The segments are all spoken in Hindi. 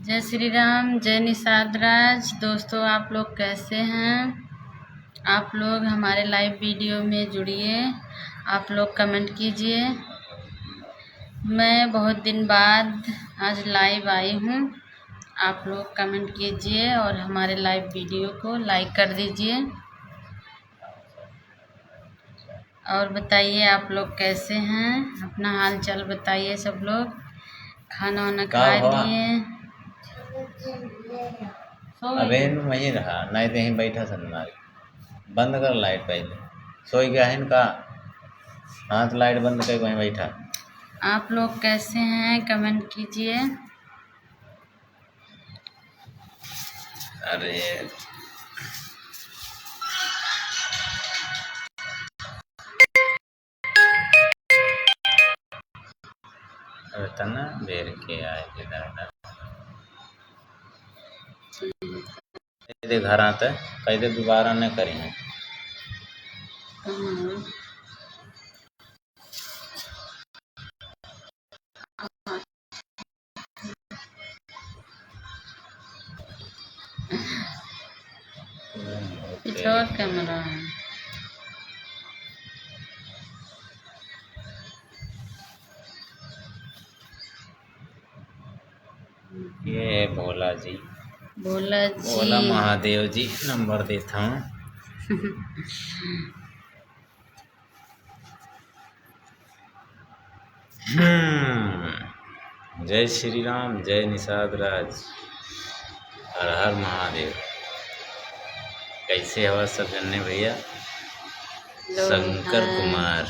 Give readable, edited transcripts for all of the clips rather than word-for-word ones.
जय श्री राम, जय निषाद राज। दोस्तों, आप लोग कैसे हैं? आप लोग हमारे लाइव वीडियो में जुड़िए, आप लोग कमेंट कीजिए। मैं बहुत दिन बाद आज लाइव आई हूँ। आप लोग कमेंट कीजिए और हमारे लाइव वीडियो को लाइक कर दीजिए। और बताइए आप लोग कैसे हैं, अपना हाल चाल बताइए। सब लोग खाना वाना खा लिए? अबे वहीं रहा, नहीं तो यहीं बैठा सन्ना। बंद कर लाइट पहले। सोई गया है इनका। हाँ तो लाइट बंद कर वहीं बैठा। आप लोग कैसे हैं, कमेंट कीजिए। अरे तना देर के आए इधर घर आते कैसे दोबारा न करें। और कैमरा है। ये भोला जी, भोला जी, भोला महादेव जी नंबर देता हूँ। जय श्री राम, जय निषाद राज, हर हर महादेव। कैसे हवा सब जन्ने भैया? शंकर कुमार,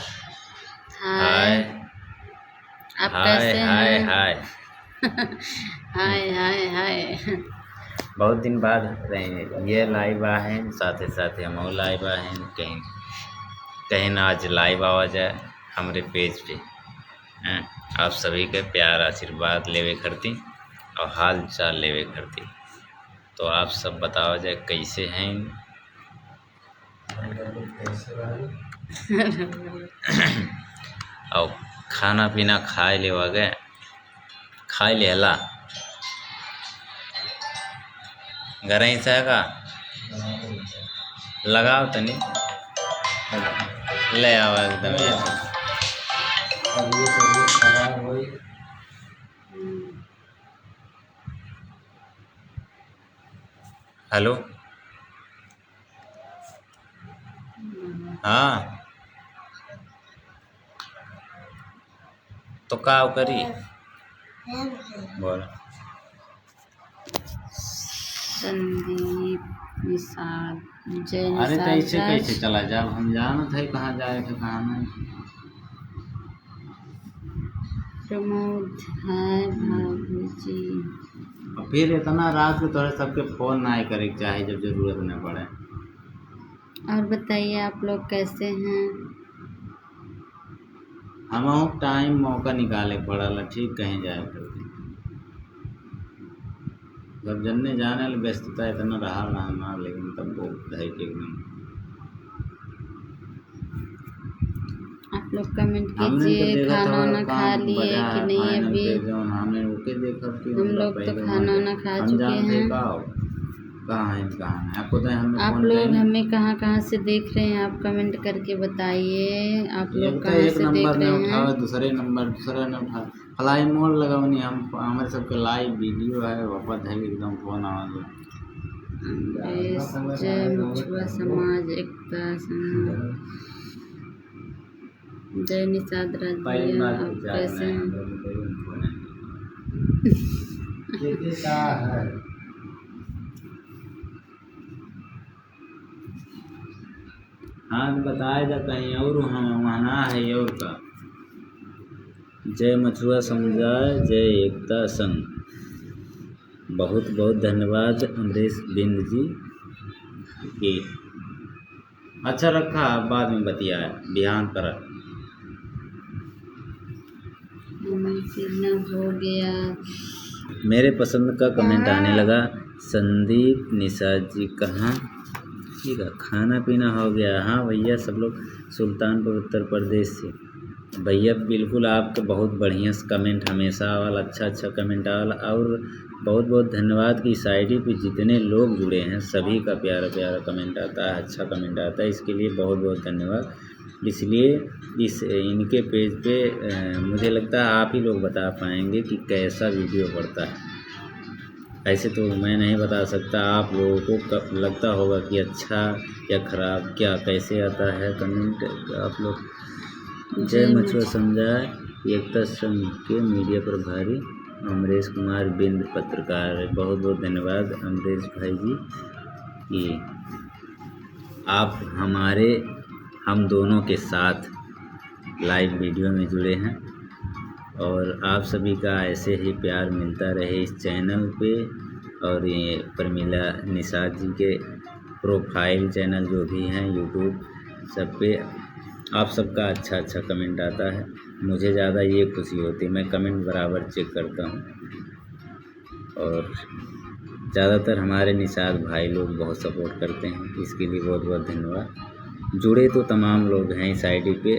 हाय आप हाय कैसे हाय हैं? हाय हाय हाय हाय। बहुत दिन बाद रहे ये लाइव आए, साथ ही हम लाइव आए। कहीं कहीं ना आज लाइव आवा जाए हमारे पेज पे। आप सभी के प्यार आशीर्वाद लेवे करती और हाल चाल लेवे करती। तो आप सब बताओ जाए कैसे हैं। और खाना पीना खाए ले गए, खाए ले हला घर ही से का लगाओ तनी ले आओ एकदम हेलो। हाँ तो का करी बोल। संदीप, निषाद, जय अरे तो ऐसे निषाद कैसे चला जाओ, हम जाना था कहाँ जाए थे कहाँ नहीं। प्रमोद है भाभी जी। और फिर इतना रात को थोड़े सबके फोन ना करे चाहे जब जरूरत न पड़े। और बताइए आप लोग कैसे हैं? हम टाइम मौका निकाले पड़ल ठीक कहीं जाए करते। जब जन्ने जाने व्यस्तता इतना रहा ना, लेकिन तब वो ढाई के एकदम। आप लोग कमेंट हमने तो कीजिए, देखा खाना था वाना खा लिए कि नहीं? अभी हमने ओके देखा कि हम लोग तो खाना वाना खा चुके हैं। कहाँ है कहाँ है आपको तो हमें आप लोग हमें कहाँ कहाँ से देख रहे हैं, आप कमेंट करके बताइए। आप लोग कहाँ से देख रहे हैं? दूसरा न उठा फ्लाई मोड लगावनी। हम हमारे सबके लाइव वीडियो है वापस है एकदम फोन आवाज। जय मछुआ समाज एकता संघ, जय निषाद राज भैया, आप कैसे हैं? हाँ बताया जा कहीं और हम वहाँ है और का। जय मछुआ समुदाय, जय एकता संघ। बहुत बहुत धन्यवाद अमरीश बिंद जी की। अच्छा रखा, बाद में बतिया बिहान कर हो गया। मेरे पसंद का कमेंट आने लगा। संदीप निषाद जी कहाँ? ठीक है, खाना पीना हो गया? हाँ भैया, सब लोग सुल्तानपुर उत्तर प्रदेश से। भैया बिल्कुल आपका बहुत बढ़िया कमेंट हमेशा वाला अच्छा कमेंट वाला। और बहुत बहुत धन्यवाद कि इस आईडी पे जितने लोग जुड़े हैं सभी का प्यारा प्यारा कमेंट आता है, अच्छा कमेंट आता है, इसके लिए बहुत बहुत धन्यवाद। इसलिए इनके पेज पे मुझे लगता है आप ही लोग बता पाएंगे कि कैसा वीडियो पड़ता है। ऐसे तो मैं नहीं बता सकता, आप लोगों को लगता होगा कि अच्छा या ख़राब क्या कैसे आता है कमेंट। आप लोग जय मछुआ समुदाय एकता संघ के मीडिया प्रभारी अमरेश कुमार बिंद पत्रकार, बहुत बहुत धन्यवाद अमरेश भाई जी कि आप हम दोनों के साथ लाइव वीडियो में जुड़े हैं। और आप सभी का ऐसे ही प्यार मिलता रहे इस चैनल पे। और ये प्रमिला निषाद जी के प्रोफाइल चैनल जो भी हैं यूट्यूब सब पे आप सबका अच्छा कमेंट आता है, मुझे ज़्यादा ये खुशी होती है। मैं कमेंट बराबर चेक करता हूँ और ज़्यादातर हमारे निषाद भाई लोग बहुत सपोर्ट करते हैं, इसके लिए बहुत बहुत धन्यवाद। जुड़े तो तमाम लोग हैं इस आईडी पे,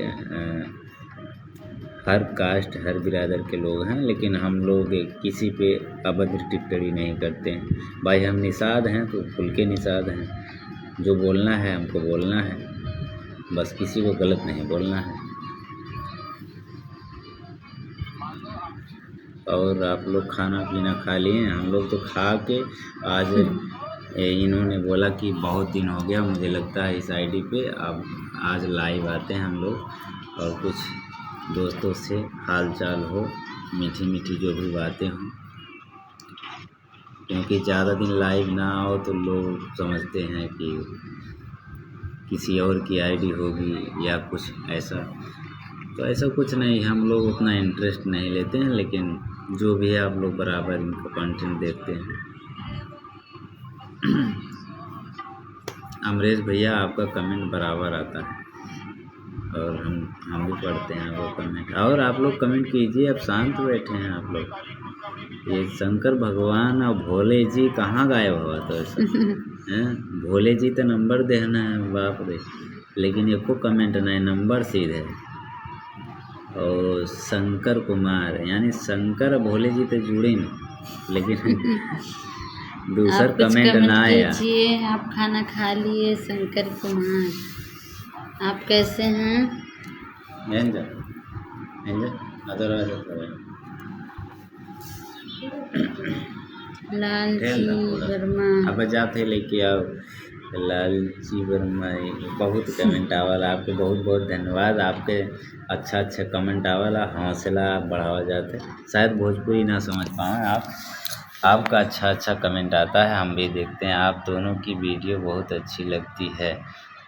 हर कास्ट हर बिरादर के लोग हैं, लेकिन हम लोग किसी पे अभद्र टिप्पणी नहीं करते हैं। भाई हम निषाद हैं तो खुल के निषाद हैं, जो बोलना है हमको बोलना है, बस किसी को गलत नहीं बोलना है। और आप लोग खाना पीना खा लिए? हम लोग तो खा के आज इन्होंने बोला कि बहुत दिन हो गया, मुझे लगता है इस आईडी पे अब आज लाइव आते हैं हम लोग और कुछ दोस्तों से हाल चाल हो, मीठी मीठी जो भी बातें हों, क्योंकि ज़्यादा दिन लाइव ना आओ तो लोग समझते हैं कि किसी और की आईडी होगी या कुछ ऐसा। तो ऐसा कुछ नहीं, हम लोग उतना इंटरेस्ट नहीं लेते हैं, लेकिन जो भी है आप लोग बराबर इनका कंटेंट देखते हैं। अमरेश भैया आपका कमेंट बराबर आता है और हम भी पढ़ते हैं वो कमेंट। और आप लोग कमेंट कीजिए, अब शांत बैठे हैं आप लोग। ये शंकर भगवान और भोले जी कहाँ गायब हुआ तो ऐसा हैं? भोले जी तो नंबर देना है बाप रे, लेकिन एको कमेंट नहीं, नंबर सीधे। और शंकर कुमार यानी शंकर भोले जी तो जुड़े नहीं, लेकिन दूसरा कमेंट ना आया। आप खाना खा लिए? शंकर कुमार आप कैसे हैं? लालजी वर्मा अब जाते लेके आओ लालजी वर्मा, बहुत कमेंट आवाला आपके, बहुत बहुत धन्यवाद आपके। अच्छा कमेंट आवाला, हौसला बढ़ावा जाते। शायद भोजपुरी ना समझ पाएँ आप, आपका अच्छा कमेंट आता है, हम भी देखते हैं। आप दोनों की वीडियो बहुत अच्छी लगती है।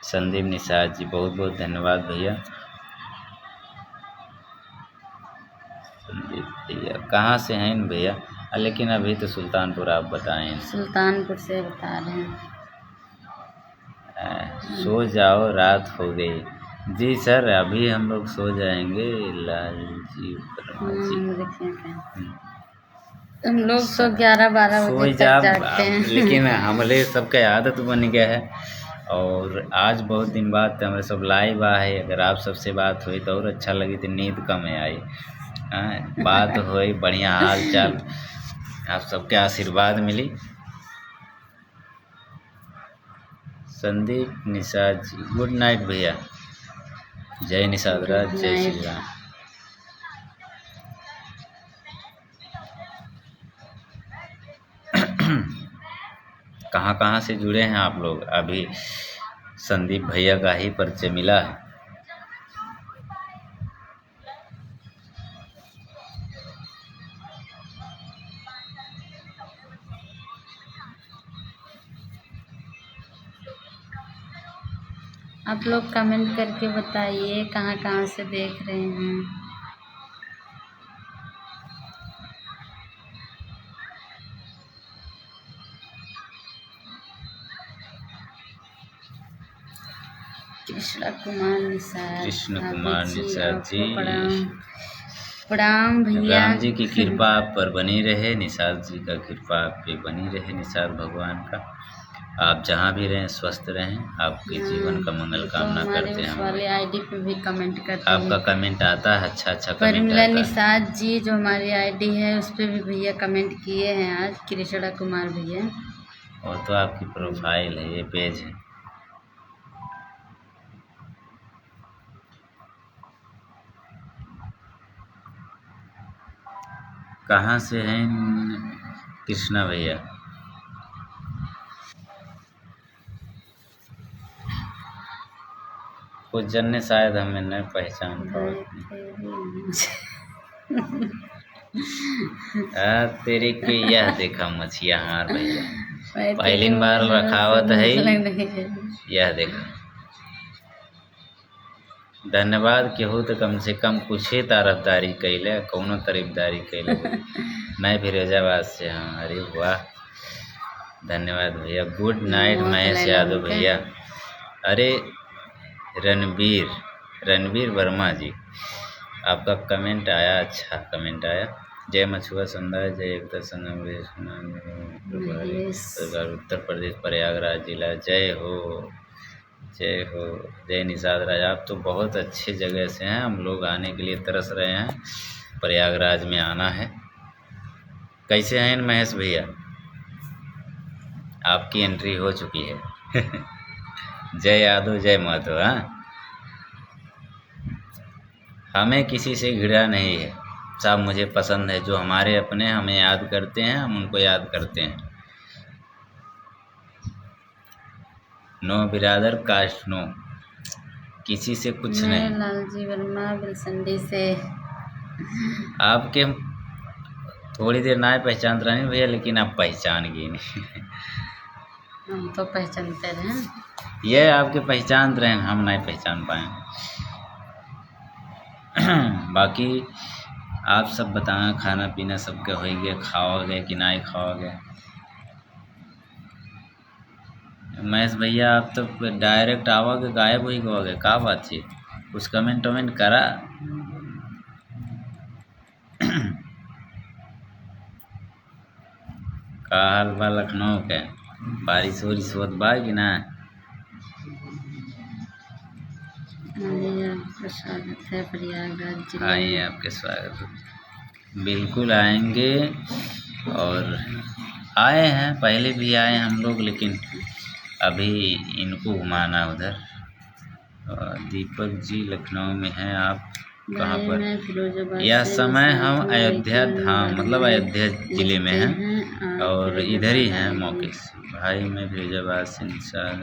संदीप निषाद जी बहुत बहुत धन्यवाद भैया। संदीप भैया कहाँ से हैं इन भैया? लेकिन अभी तो सुल्तानपुर आप बताएं। सुल्तानपुर से बता रहे हैं। सो जाओ रात हो गई। जी सर अभी हम लोग सो जाएंगे। लालजी हम लोग तो 11-12 बजे तक जागते हैं। लेकिन हमारे सबका आदत बन गया है और आज बहुत दिन बाद हमारे सब लाइव आए। अगर आप सबसे बात हुई तो और अच्छा लगी, तो नींद कम आई। बात हुई बढ़िया, हाल चाल आप सबके आशीर्वाद मिली। संदीप निषाद जी गुड नाइट भैया। जय निषाद राज, जय श्री राम। कहाँ से जुड़े हैं आप लोग? अभी संदीप भैया का ही परिचय मिला है। आप लोग कमेंट करके बताइए कहाँ से देख रहे हैं। कृष्ण कुमार निषाद जी प्रणाम भैया। राम जी की कृपा आप पर बनी रहे, निषाद जी का कृपा आप पे बनी रहे, निषाद भगवान का। आप जहाँ भी रहें स्वस्थ रहें, आपके जीवन का मंगल कामना करते हैं उस हम वाले भाई। आईडी पे भी कमेंट करते आपका हैं। कमेंट आता है, अच्छा कमेंट परिमला आता है। निषाद जी जो हमारी आईडी है उस पे भी भैया कमेंट किए हैं आज, कृष्णा कुमार भैया। और तो आपकी प्रोफाइल है, ये पेज है। कहाँ से हैं कृष्णा भैया? कुछ जन्ने शायद हमें नहीं पहचान पाए। तेरे के यह देखा मछिया हमार भैया, पहली बार रखावत है, यह देखा। धन्यवाद केहू तो कम से कम कुछ ही तारफदारी कैले, कौनो तारीफदारी कैले। मैं फिरोजाबाद से हूँ। अरे वाह, धन्यवाद भैया। गुड नाइट महेश यादव भैया। अरे रणवीर वर्मा जी, आपका कमेंट आया, अच्छा कमेंट आया। जय मछुआ समुदाय, जय एकता संगम सरकार उत्तर प्रदेश प्रयागराज जिला, जय हो जय हो। जय निषाद राज, आप तो बहुत अच्छे जगह से हैं, हम लोग आने के लिए तरस रहे हैं, प्रयागराज में आना है। कैसे हैं महेश भैया? आपकी एंट्री हो चुकी है। जय यादव जय महतो। हाँ, हमें किसी से घृणा नहीं है, सब मुझे पसंद है। जो हमारे अपने हमें याद करते हैं, हम उनको याद करते हैं। नो बिरादर कास्ट नो, किसी से कुछ नहीं। लालजी वर्मा बिलसंडी से। आपके थोड़ी देर ना पहचानते रहे भैया, लेकिन आप पहचान गए नहीं। हम तो पहचानते रहे, ये आपके पहचान रहे, हम नहीं पहचान पाए। बाकी आप सब बताएं, खाना पीना सबके हो गया, खाओगे कि नहीं खाओगे? महेश भैया आप तो डायरेक्ट आओगे, गायब ही गओगे, का बात है? कुछ कमेंट वमेंट करा। का हाल बा लखनऊ के? बारिश वारिश होत बा कि ना? आपका स्वागत है प्रयागराज जिले में। आइए, आपके स्वागत, बिल्कुल आएंगे। और आए हैं, पहले भी आए हम लोग, लेकिन अभी इनको घुमाना उधर। दीपक जी लखनऊ में हैं, आप कहाँ पर? यह समय हम अयोध्या धाम मतलब अयोध्या ज़िले में हैं और इधर ही हैं मौके से। भाई मैं फिरोजाबाद से निषाद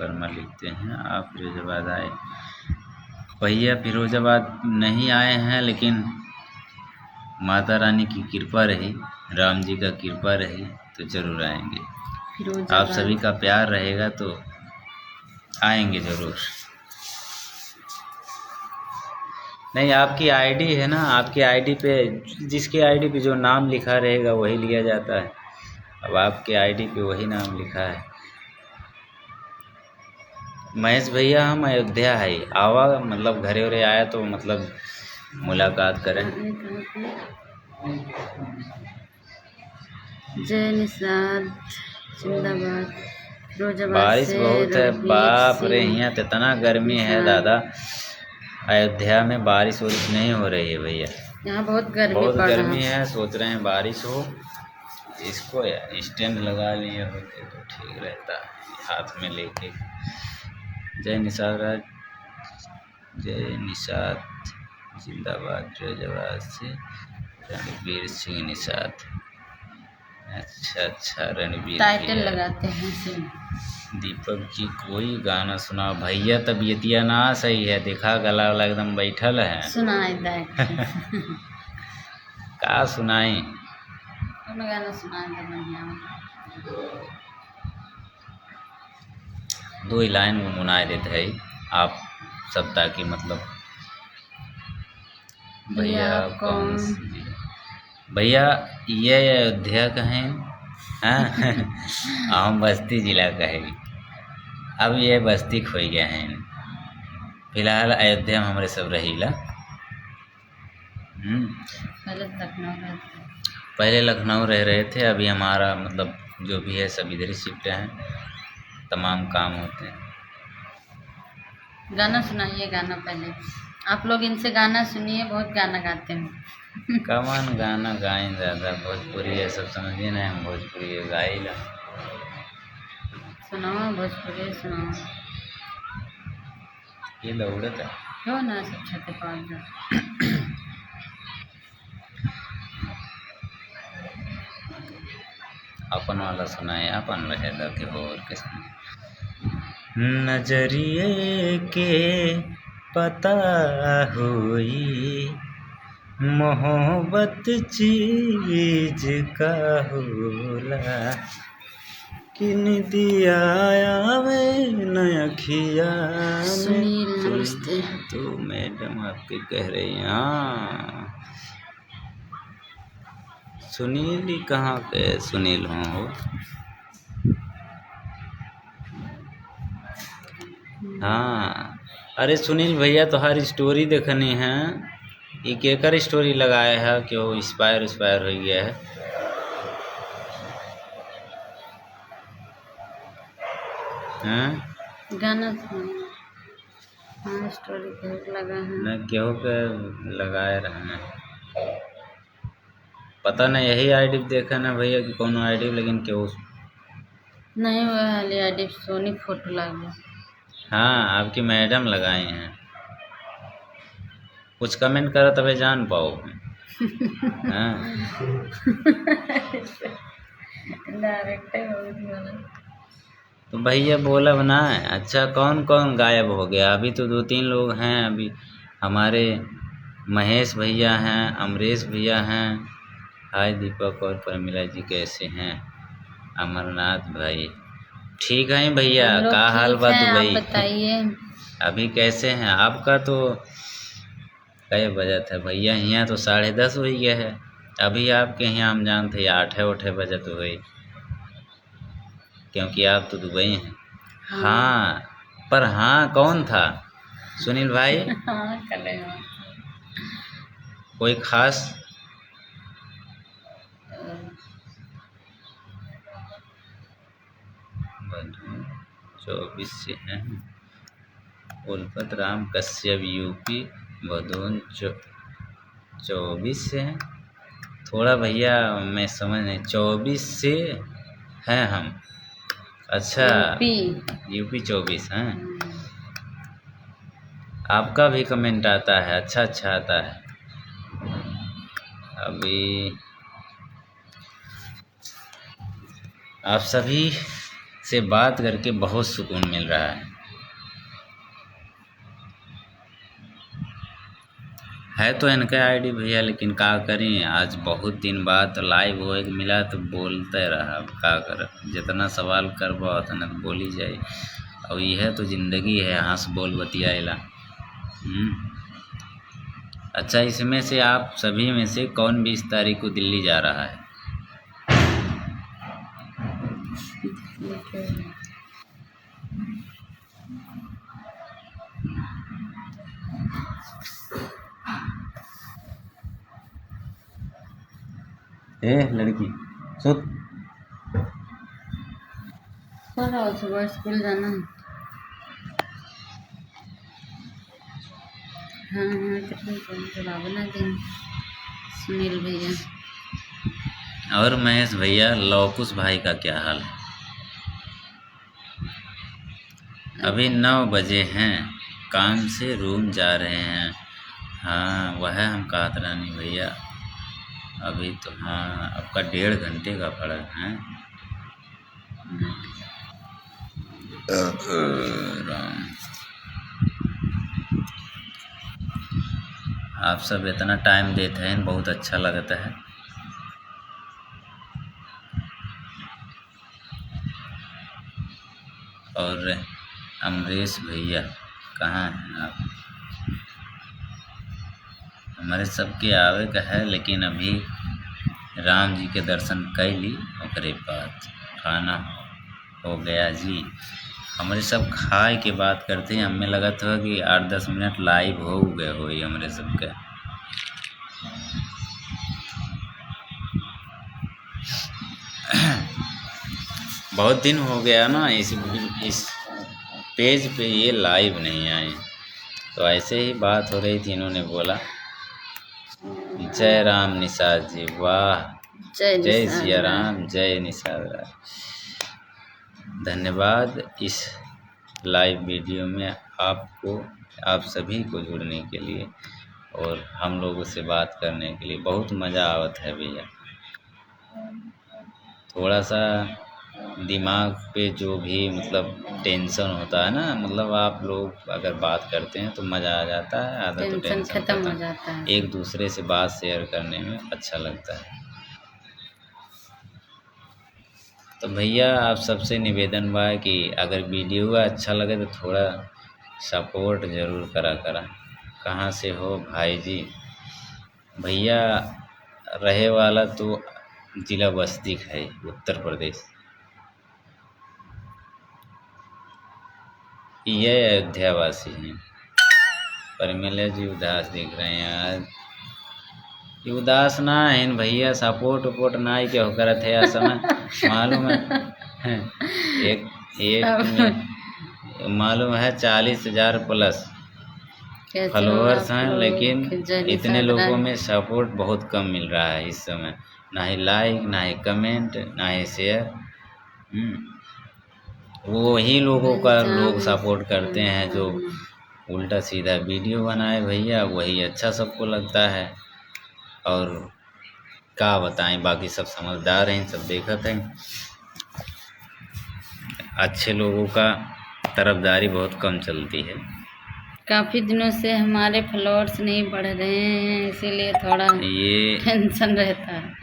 वर्मा लिखते हैं, आप फिरोजाबाद आए? भैया फिरोजाबाद नहीं आए हैं, लेकिन माता रानी की कृपा रही, राम जी का कृपा रही तो ज़रूर आएंगे। आप सभी का प्यार रहेगा तो आएंगे ज़रूर। नहीं, आपकी आईडी है ना, आपकी आईडी पे जिसकी आईडी पे जो नाम लिखा रहेगा वही लिया जाता है। अब आपके आईडी पे वही नाम लिखा है। महेश भैया हम अयोध्या है, आवा मतलब घरे उरे आया तो मतलब मुलाकात करें। जय निषाद जिंदाबाद। बारिश बहुत है, बाप रे, यहाँ तो इतना गर्मी है दादा। अयोध्या में बारिश वारिश नहीं हो रही है भैया, यहाँ बहुत गर्मी है। सोच रहे हैं बारिश हो, इसको स्टैंड लगा लिए होते तो ठीक रहता है, हाथ में लेके। जय निषाद राज, जय निषाद जिंदाबाद, फिरोजाबाद से रणवीर सिंह निषाद। अच्छा रणवीर टाइटल लगाते हैं सिंह। दीपक जी कोई गाना सुना भैया, तबीयतिया ना सही है, देखा गला वाला एकदम बैठल है। सुनाई दे। का सुनाई? गाना सुनाई दे बढ़िया। 2 लाइन गुनगुनाए देते है आप सब, ताकि मतलब भैया कौन भैया ये अयोध्या का है, हम बस्ती जिला का है। अब ये बस्ती खोई गया है, फिलहाल अयोध्या में हमारे सब रहीला। पहले लखनऊ रह रहे थे, अभी हमारा मतलब जो भी है सब इधर ही शिफ्ट हैं। तमाम काम होते हैं। गाना सुनाइए, गाना पहले आप लोग इनसे गाना सुनिए, बहुत गाना गाते हैं। कमान गाना गाएं ज़्यादा, भोजपुरी है सब समझिए ना, हम भोजपुरी गाइला। सुनाओ भोजपुरी सुनाओ। ये दौड़त है क्यों ना सब छते पाल जाओ। अपन वाला सुनाए, अपन रहेगा कि और के सुनाए। नजरिए के पता होई मोहब्बत चीज का होला, किन दिया आवे नखिया सुनील में। नमस्ते। तो मैडम आपके कह रही हैं, हाँ सुनील ही कहाँ के सुनील हो। हाँ अरे सुनील भैया तो हर स्टोरी देखनी है, ये केकर स्टोरी लगाया है कि वो इंस्पायर हो गया है। हैं गाना सुनाओ। हाँ स्टोरी बहुत लगा है न क्यों के लगाए रहना, पता नहीं यही आईडी देखा ना भैया कि कौन आईडी, लेकिन क्यों नहीं वो वाली आईडी सोनी फोटो लगा। हाँ आपकी मैडम लगाए हैं, कुछ कमेंट करो तबे जान पाओ। हाँ तो भैया बोला बना। अच्छा कौन कौन गायब हो गया? अभी तो 2-3 लोग हैं, अभी हमारे महेश भैया हैं, अमरेश भैया हैं, हाय दीपक और प्रमिला जी कैसे हैं, अमरनाथ भाई ठीक है भैया, का हाल बा दुबई? आप बताइए अभी कैसे हैं? आपका तो कई बजे था भैया, यहाँ तो 10:30 हो गया है, अभी आपके यहाँ हम जानते 8 बजे तो हुई, क्योंकि आप तो दुबई हैं। हाँ पर हाँ कौन था सुनील भाई? हाँ कोई खास? बधू 24 से हैं, उल्फत राम कश्यप यूपी भदोन 24 से हैं। थोड़ा भैया मैं समझ नहीं, 24 से हैं हम। अच्छा यूपी 24 हैं। आपका भी कमेंट आता है, अच्छा आता है। अभी आप सभी से बात करके बहुत सुकून मिल रहा है तो इनका आईडी भैया, लेकिन का करें, आज बहुत दिन बाद लाइव हो मिला तो बोलते रहा, का कर जितना सवाल करबो उतना तो बोली जाए, और यह तो ज़िंदगी है, हंस बोल बतियाला। अच्छा इसमें से आप सभी में से कौन 20 तारीख को दिल्ली जा रहा है? लड़की सुत सुबह स्कूल जाना। हाँ कितना बना दिन सुनील भैया और महेश भैया। लौकुश भाई का क्या हाल है? अभी 9 बजे हैं, काम से रूम जा रहे हैं। हाँ वह हम कहते रानी भैया, अभी तो हाँ आपका 1.5 घंटे का फर्क है। राम आप सब इतना टाइम देते हैं, बहुत अच्छा लगता है। और अमरेश भैया कहाँ हैं आप? हमारे सबके आवे का है, लेकिन अभी राम जी के दर्शन कैली ओकरे बाद खाना हो गया जी। हमारे सब खाए के बात करते हैं, हमें लगा था कि 8-10 मिनट लाइव हो गए हो हमारे सबके। बहुत दिन हो गया ना इस पेज पे ये लाइव नहीं आए, तो ऐसे ही बात हो रही थी, इन्होंने बोला जय राम निषाद जी, वाह, जय सिया राम, जय निषाद राज। धन्यवाद इस लाइव वीडियो में आप सभी को जुड़ने के लिए और हम लोगों से बात करने के लिए। बहुत मज़ा आवत है भैया। थोड़ा सा दिमाग पे जो भी मतलब टेंशन होता है ना, मतलब आप लोग अगर बात करते हैं तो मज़ा आ जाता है, आधा तो टेंशन खत्म हो जाता है। एक दूसरे से बात शेयर करने में अच्छा लगता है। तो भैया आप सबसे निवेदन बा कि अगर वीडियो अच्छा लगे तो थोड़ा सपोर्ट ज़रूर करा। कहाँ से हो भाई जी? भैया रहे वाला तो जिला बस्ती है, उत्तर प्रदेश। ये अयोध्या वासी हैं। परमिला जी उदास दिख रहे हैं आज। ये उदास ना है भैया, सपोर्ट उपोर्ट ना ही क्या करत है समय मालूम है। एक मालूम है 40,000 प्लस फॉलोअर्स हैं, लेकिन इतने लोगों में सपोर्ट बहुत कम मिल रहा है इस समय। ना ही लाइक, ना ही कमेंट, ना ही शेयर। वो ही लोगों का लोग सपोर्ट करते हैं जो उल्टा सीधा वीडियो बनाए भैया, वही अच्छा सबको लगता है। और क्या बताएं, बाकी सब समझदार हैं, सब देखत हैं। अच्छे लोगों का तरफदारी बहुत कम चलती है। काफ़ी दिनों से हमारे फॉलोअर्स नहीं बढ़ रहे हैं, इसीलिए थोड़ा ये टेंशन रहता है।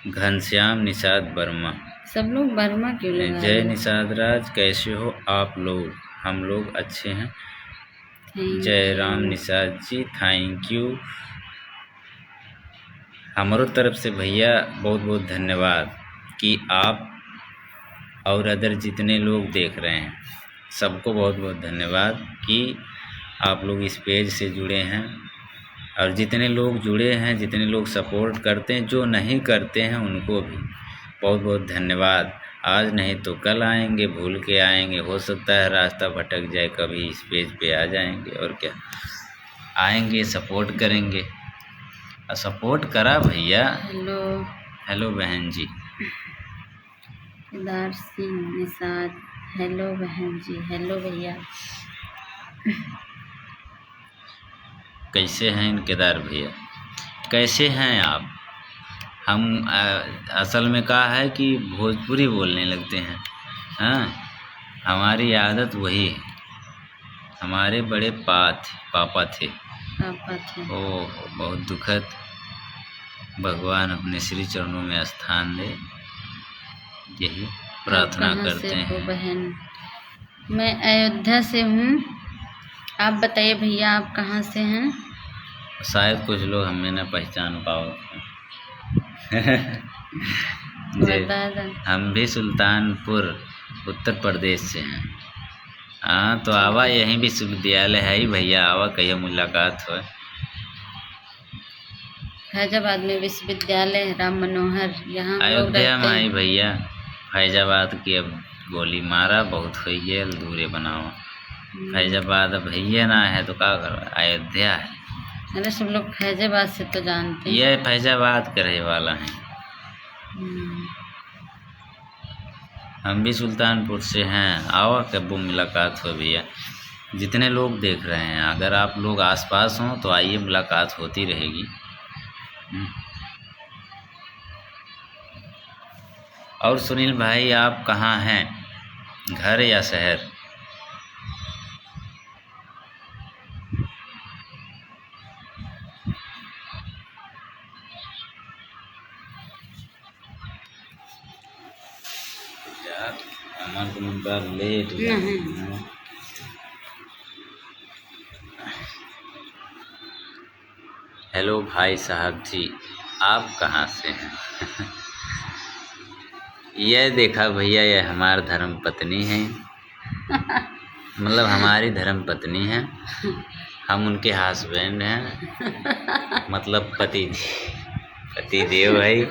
घनश्याम निषाद वर्मा, सब लोग वर्मा क्यों लगा? जय निषाद राज, कैसे हो आप लोग? हम लोग अच्छे हैं। जय राम निषाद जी, थैंक यू। हमारो तरफ से भैया बहुत बहुत धन्यवाद कि आप और अदर जितने लोग देख रहे हैं सबको बहुत बहुत धन्यवाद कि आप लोग इस पेज से जुड़े हैं। और जितने लोग जुड़े हैं, जितने लोग सपोर्ट करते हैं, जो नहीं करते हैं उनको भी बहुत बहुत धन्यवाद। आज नहीं तो कल आएंगे, भूल के आएंगे, हो सकता है रास्ता भटक जाए, कभी इस पेज पे आ जाएंगे। और क्या, आएंगे, सपोर्ट करेंगे। और सपोर्ट करा भैया। हेलो बहन जी। केदार सिंह निषाद, हेलो बहन जी। हेलो भैया। कैसे हैं केदार भैया? कैसे हैं आप? हम असल में कहा है कि भोजपुरी बोलने लगते हैं। हाँ, हमारी आदत वही है। हमारे बड़े पापा थे। ओह, बहुत दुखद। भगवान अपने श्री चरणों में स्थान दे, यही प्रार्थना करते हैं। बहन, मैं अयोध्या से हूँ। आप बताइए भैया, आप कहाँ से हैं? शायद कुछ लोग हमें न पहचान पाओ। हम भी सुल्तानपुर उत्तर प्रदेश से हैं। हाँ, तो आवा, यहीं विश्वविद्यालय है ही भैया, आवा कहिए मुलाकात हो। फैजाबाद में विश्वविद्यालय राम मनोहर, यहाँ अयोध्या में आई भैया। फैजाबाद की अब गोली मारा बहुत हो गया, दूरे बनाओ। फैजाबाद अब भैया ना है तो क्या करो, अयोध्या है। अरे सब लोग फैजाबाद से तो जानते हैं। ये फैजाबाद के रहे वाला है। हम भी सुल्तानपुर से हैं। आओ कब मुलाकात हो भैया। जितने लोग देख रहे हैं, अगर आप लोग आसपास हों तो आइए, मुलाकात होती रहेगी। और सुनील भाई, आप कहाँ हैं, घर या शहर? हमारे को मुंबा लेट हेलो भाई साहब जी, आप कहाँ से हैं? यह देखा भैया, यह हमारी धर्म पत्नी है। मतलब हमारी धर्म पत्नी है, हम उनके हस्बैंड हैं, मतलब पति देव भाई।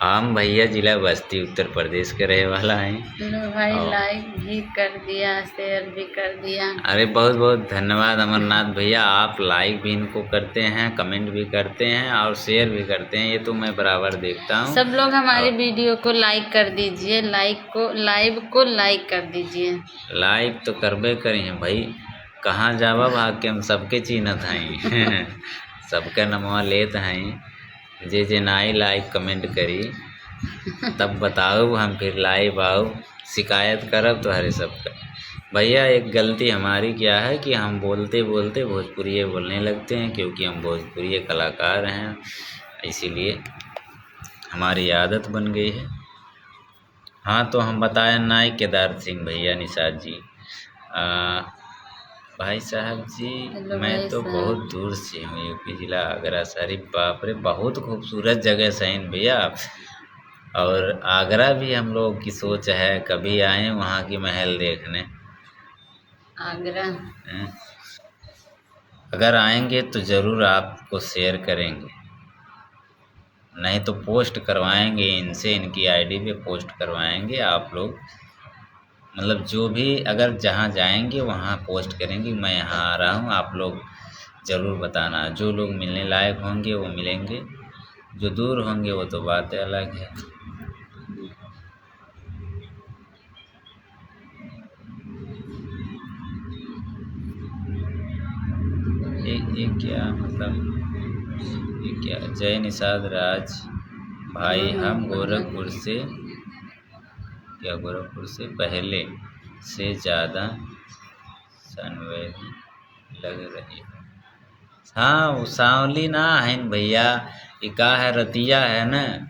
हम भैया जिला बस्ती उत्तर प्रदेश के रहे वाला हैं। लो भाई, और लाइक भी कर दिया, शेयर भी कर दिया। अरे बहुत बहुत धन्यवाद अमरनाथ भैया, आप लाइक भी इनको करते हैं, कमेंट भी करते हैं और शेयर भी करते हैं, ये तो मैं बराबर देखता हूँ। सब लोग हमारी वीडियो को लाइक कर दीजिए, लाइव को लाइक कर दीजिए। लाइक तो करबे करी भाई, कहाँ जावा भाग के हम सबके चीनत हैं सबका नमवा लेत हैं। जे नाई लाइक कमेंट करी तब बताओ, हम फिर लाइव आओ, शिकायत करब तो हरे सबका। भैया एक गलती हमारी क्या है कि हम बोलते बोलते भोजपुरी बोलने लगते हैं, क्योंकि हम भोजपुरी कलाकार हैं, इसीलिए हमारी आदत बन गई है। हाँ तो हम बताएं नाई केदार सिंह भैया निषाद जी। भाई साहब जी, मैं तो बहुत दूर से हूँ, यूपी जिला आगरा शरीफ। बाप रे, बहुत खूबसूरत जगह सहीन भैया। और आगरा भी हम लोग की सोच है कभी आए वहाँ की महल देखने। आगरा अगर आएंगे तो ज़रूर आपको शेयर करेंगे, नहीं तो पोस्ट करवाएंगे इनसे, इनकी आईडी पे पोस्ट करवाएंगे। आप लोग मतलब जो भी अगर जहाँ जाएंगे वहाँ पोस्ट करेंगे, मैं यहाँ आ रहा हूँ, आप लोग ज़रूर बताना। जो लोग मिलने लायक होंगे वो मिलेंगे, जो दूर होंगे वो तो बात अलग है। ये क्या मतलब, ये क्या? जय निषाद राज भाई, हम गोरखपुर से, क्या गोरखपुर से पहले से ज़्यादा संवेदी लग रही है। हाँ वो सांवली ना है भैया, ये का है रतिया है न,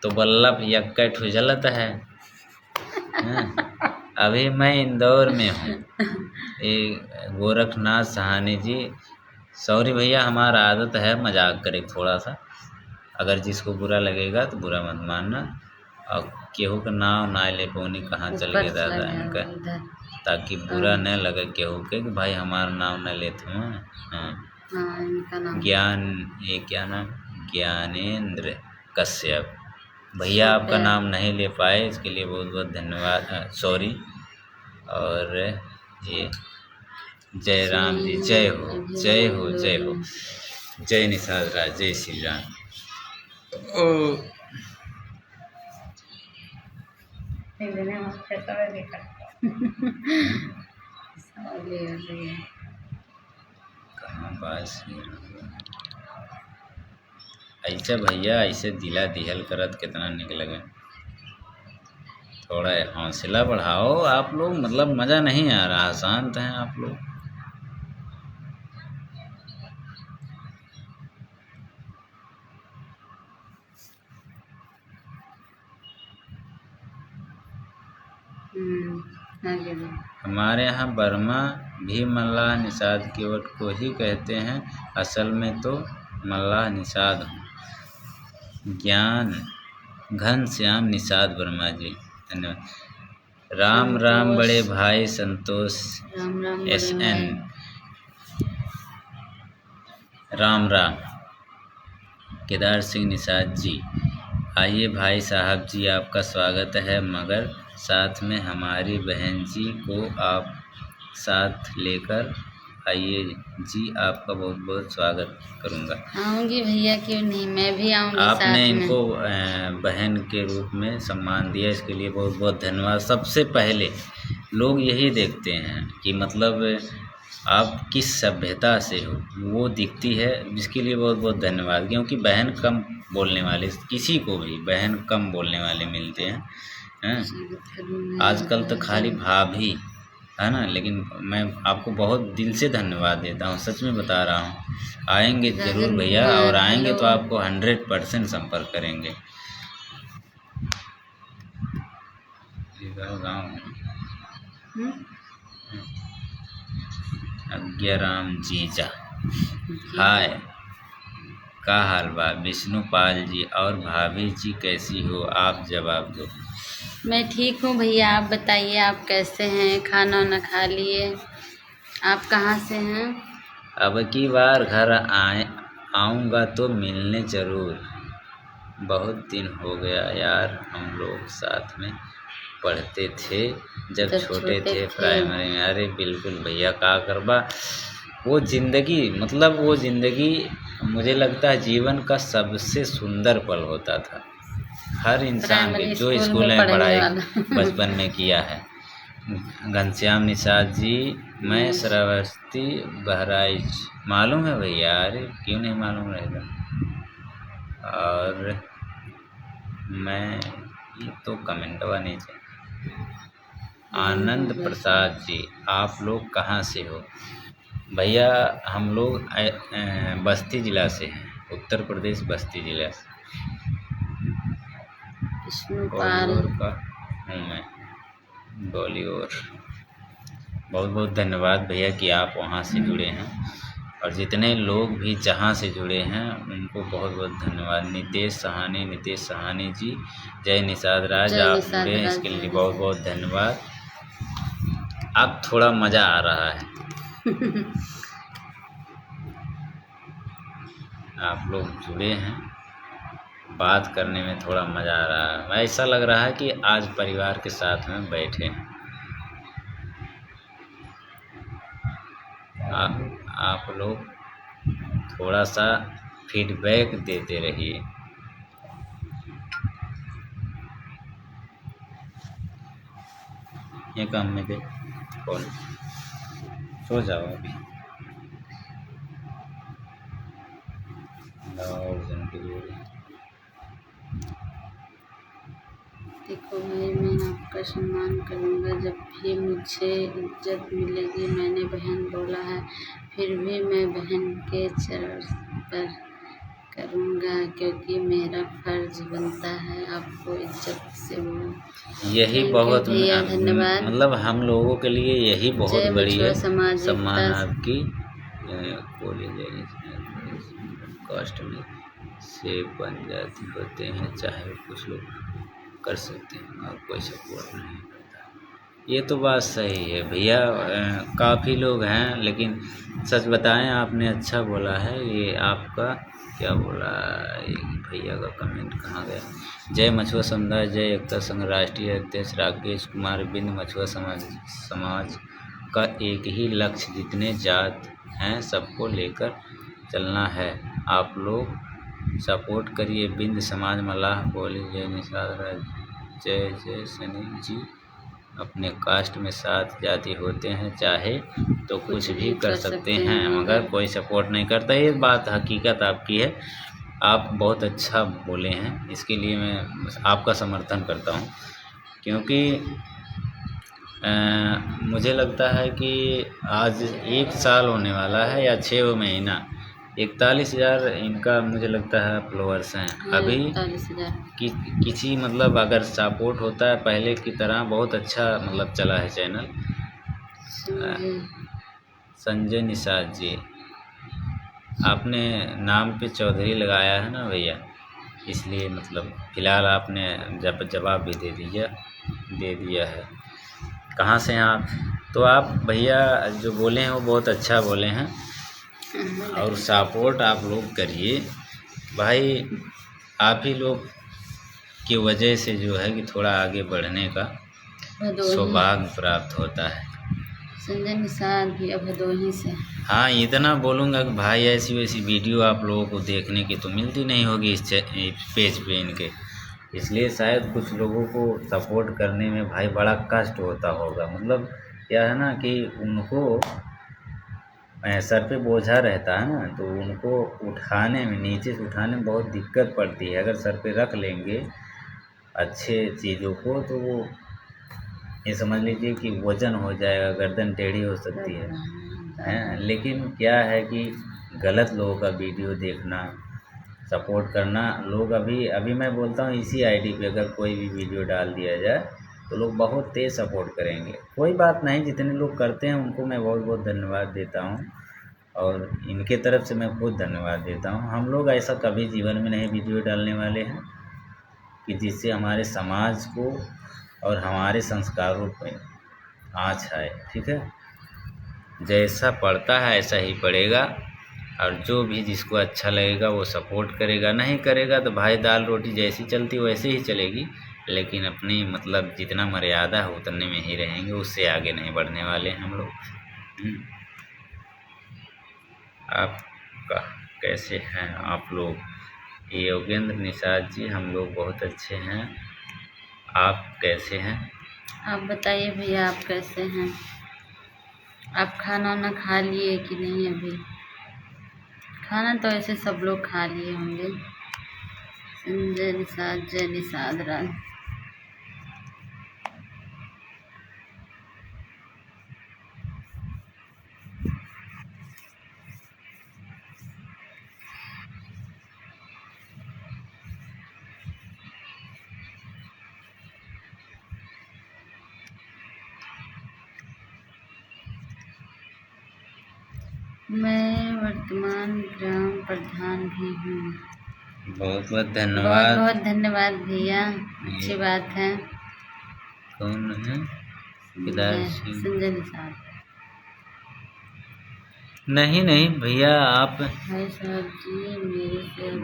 तो बल्लभ यक्का ठुजलत है। अभी मैं इंदौर में हूँ। ये गोरखनाथ सहानी जी, सॉरी भैया, हमारा आदत है मजाक करे थोड़ा सा, अगर जिसको बुरा लगेगा तो बुरा मत मानना। और केहू का नाम ना ले पौनी कहाँ चल गए दादा इनका, ताकि बुरा न लगे केहू के कि भाई हमारा नाम न लेते हैं। हाँ ज्ञान, ये क्या नाम, ज्ञानेंद्र कश्यप भैया, आपका नाम नहीं ले पाए, इसके लिए बहुत बहुत धन्यवाद, सॉरी। और ये जय राम जी, जय हो जय हो जय हो, जय निषाद राज, जय श्री राम। कहाँ पास ऐसे भैया, ऐसे दिला दिहल करत कितना निक लगे। थोड़ा हौसला बढ़ाओ आप लोग, मतलब मज़ा नहीं आ रहा, शांत हैं आप लोग। हमारे यहाँ बर्मा भी मल्लाह निषाद केवट को ही कहते हैं, असल में तो मल्लाह निषाद हूँ। ज्ञान घनश्याम निषाद वर्मा जी, धन्यवाद। राम राम बड़े भाई संतोष SN, राम राम। केदार सिंह निषाद जी, आइए भाई साहब जी, आपका स्वागत है, मगर साथ में हमारी बहन जी को आप साथ लेकर आइए जी, आपका बहुत बहुत स्वागत करूँगा। आऊँगी भैया, क्यों नहीं, मैं भी आऊँगी। आपने इनको बहन के रूप में सम्मान दिया, इसके लिए बहुत बहुत धन्यवाद। सबसे पहले लोग यही देखते हैं कि मतलब आप किस सभ्यता से हो, वो दिखती है, जिसके लिए बहुत बहुत धन्यवाद। क्योंकि बहन कम बोलने वाले, किसी को भी बहन कम बोलने वाले मिलते हैं। आजकल तो खाली भाभी है ना, लेकिन मैं आपको बहुत दिल से धन्यवाद देता हूँ, सच में बता रहा हूँ। आएंगे ज़रूर भैया, और आएंगे तो आपको 100% संपर्क करेंगे। गाँव अज्ञाराम जीजा, हाय, का हाल बा विष्णुपाल जी, और भाभी जी कैसी हो, आप जवाब दो। मैं ठीक हूँ भैया, आप बताइए आप कैसे हैं, खाना वाना खा लिए, आप कहाँ से हैं? अब की बार घर आऊँगा तो मिलने ज़रूर, बहुत दिन हो गया यार, हम लोग साथ में पढ़ते थे जब छोटे थे प्राइमरी में। अरे बिल्कुल भैया, का करबा वो ज़िंदगी, मतलब वो ज़िंदगी मुझे लगता है जीवन का सबसे सुंदर पल होता था हर इंसान के, जो स्कूल में पढ़ाई बचपन में किया है। घनश्याम निषाद जी, मैं श्रावस्ती बहराइच, मालूम है भैया? अरे क्यों नहीं मालूम रहेगा। और मैं ये तो कमेंटवा नहीं चाहिए। आनंद प्रसाद जी, आप लोग कहाँ से हो? भैया हम लोग बस्ती ज़िला से हैं, उत्तर प्रदेश बस्ती ज़िला से। ग्वालियर का हूँ मैं, ग्वालियर। बहुत बहुत धन्यवाद भैया कि आप वहाँ से जुड़े हैं, और जितने लोग भी जहाँ से जुड़े हैं उनको बहुत बहुत धन्यवाद। नितेश सहानी जी, जय निषाद राज, आप जुड़े हैं इसके लिए बहुत बहुत धन्यवाद। अब थोड़ा मज़ा आ रहा है आप लोग जुड़े हैं, बात करने में थोड़ा मज़ा आ रहा है। ऐसा लग रहा है कि आज परिवार के साथ में बैठे हैं। आप लोग थोड़ा सा फीडबैक देते रहिए। ये काम में दे कौन सो जाओ अभी। देखो भाई, मैं आपका सम्मान करूँगा जब भी मुझे इज्जत मिलेगी। मैंने बहन बोला है, फिर भी मैं बहन के चरण पर करूँगा, क्योंकि मेरा फर्ज बनता है आपको इज्जत से बोलूं। यही बहुत धन्यवाद। मतलब हम लोगों के लिए यही बहुत बड़ी है सम्मान आपकी। कास्ट में से बन जाती होते हैं, चाहे कुछ लोग कर सकते हैं और कोई सपोर्ट नहीं करता। ये तो बात सही है भैया, काफ़ी लोग हैं, लेकिन सच बताएं आपने अच्छा बोला है। ये आपका क्या बोला भैया का कमेंट कहाँ गया? जय मछुआ समुदाय, जय एकता संघ राष्ट्रीय अध्यक्ष राकेश कुमार बिंद। मछुआ समाज का एक ही लक्ष्य, जितने जात हैं सबको लेकर चलना है। आप लोग सपोर्ट करिए। बिंद समाज मल्लाह बोली, जय निषाद राज, जय सनी जी। अपने कास्ट में 7 जाति होते हैं, चाहे तो कुछ भी कर सकते हैं, मगर कोई सपोर्ट नहीं करता। ये बात हकीकत आपकी है, आप बहुत अच्छा बोले हैं, इसके लिए मैं आपका समर्थन करता हूँ। क्योंकि मुझे लगता है कि आज 1 साल होने वाला है या 6 महीना, 41,000 इनका मुझे लगता है फॉलोअर्स हैं अभी। किसी मतलब अगर सपोर्ट होता है पहले की तरह, बहुत अच्छा मतलब चला है चैनल। संजय निषाद जी, आपने नाम पे चौधरी लगाया है ना भैया, इसलिए मतलब फ़िलहाल आपने जवाब भी दे दिया है। कहाँ से हैं आप? तो आप भैया जो बोले हैं वो बहुत अच्छा बोले हैं, और सपोर्ट आप लोग करिए भाई। आप ही लोग की वजह से जो है कि थोड़ा आगे बढ़ने का सौभाग्य प्राप्त होता है। संजय निषाद भी भदोही से। हाँ, इतना बोलूँगा कि भाई ऐसी वैसी वीडियो आप लोगों को देखने की तो मिलती नहीं होगी इस पेज पे इनके, इसलिए शायद कुछ लोगों को सपोर्ट करने में भाई बड़ा कष्ट होता होगा। मतलब क्या है ना कि उनको सर पे बोझा रहता है ना, तो उनको उठाने में, नीचे से उठाने में बहुत दिक्कत पड़ती है। अगर सर पे रख लेंगे अच्छे चीज़ों को, तो वो ये समझ लीजिए कि वज़न हो जाएगा, गर्दन टेढ़ी हो सकती है। लेकिन क्या है कि गलत लोगों का वीडियो देखना, सपोर्ट करना, लोग अभी मैं बोलता हूँ इसी आईडी पे अगर कोई भी वीडियो डाल दिया जाए तो लोग बहुत तेज़ सपोर्ट करेंगे। कोई बात नहीं, जितने लोग करते हैं उनको मैं बहुत बहुत धन्यवाद देता हूँ, और इनके तरफ से मैं खुद धन्यवाद देता हूँ। हम लोग ऐसा कभी जीवन में नहीं वीडियो डालने वाले हैं कि जिससे हमारे समाज को और हमारे संस्कारों पर आँच आए, ठीक है? जैसा पड़ता है ऐसा ही पड़ेगा। और जो भी जिसको अच्छा लगेगा वो सपोर्ट करेगा, नहीं करेगा तो भाई दाल रोटी जैसी चलती वैसे ही चलेगी, लेकिन अपनी मतलब जितना मर्यादा है उतने में ही रहेंगे, उससे आगे नहीं बढ़ने वाले हम लोग। आपका कैसे हैं आप लोग? ये योगेंद्र निषाद जी, हम लोग बहुत अच्छे हैं, आप कैसे हैं? आप बताइए भैया, आप कैसे हैं? आप खाना वाना खा लिए कि नहीं? अभी खाना तो ऐसे सब लोग खा लिए होंगे। संजय निषाद, जय निषाद राज। मैं वर्तमान ग्राम प्रधान भी हूँ। बहुत बहुत बहुत धन्यवाद। बहुत धन्यवाद भैया, अच्छी बात है। कौन है? केदार सिंह। संजय निषाद। नहीं नहीं भैया, आप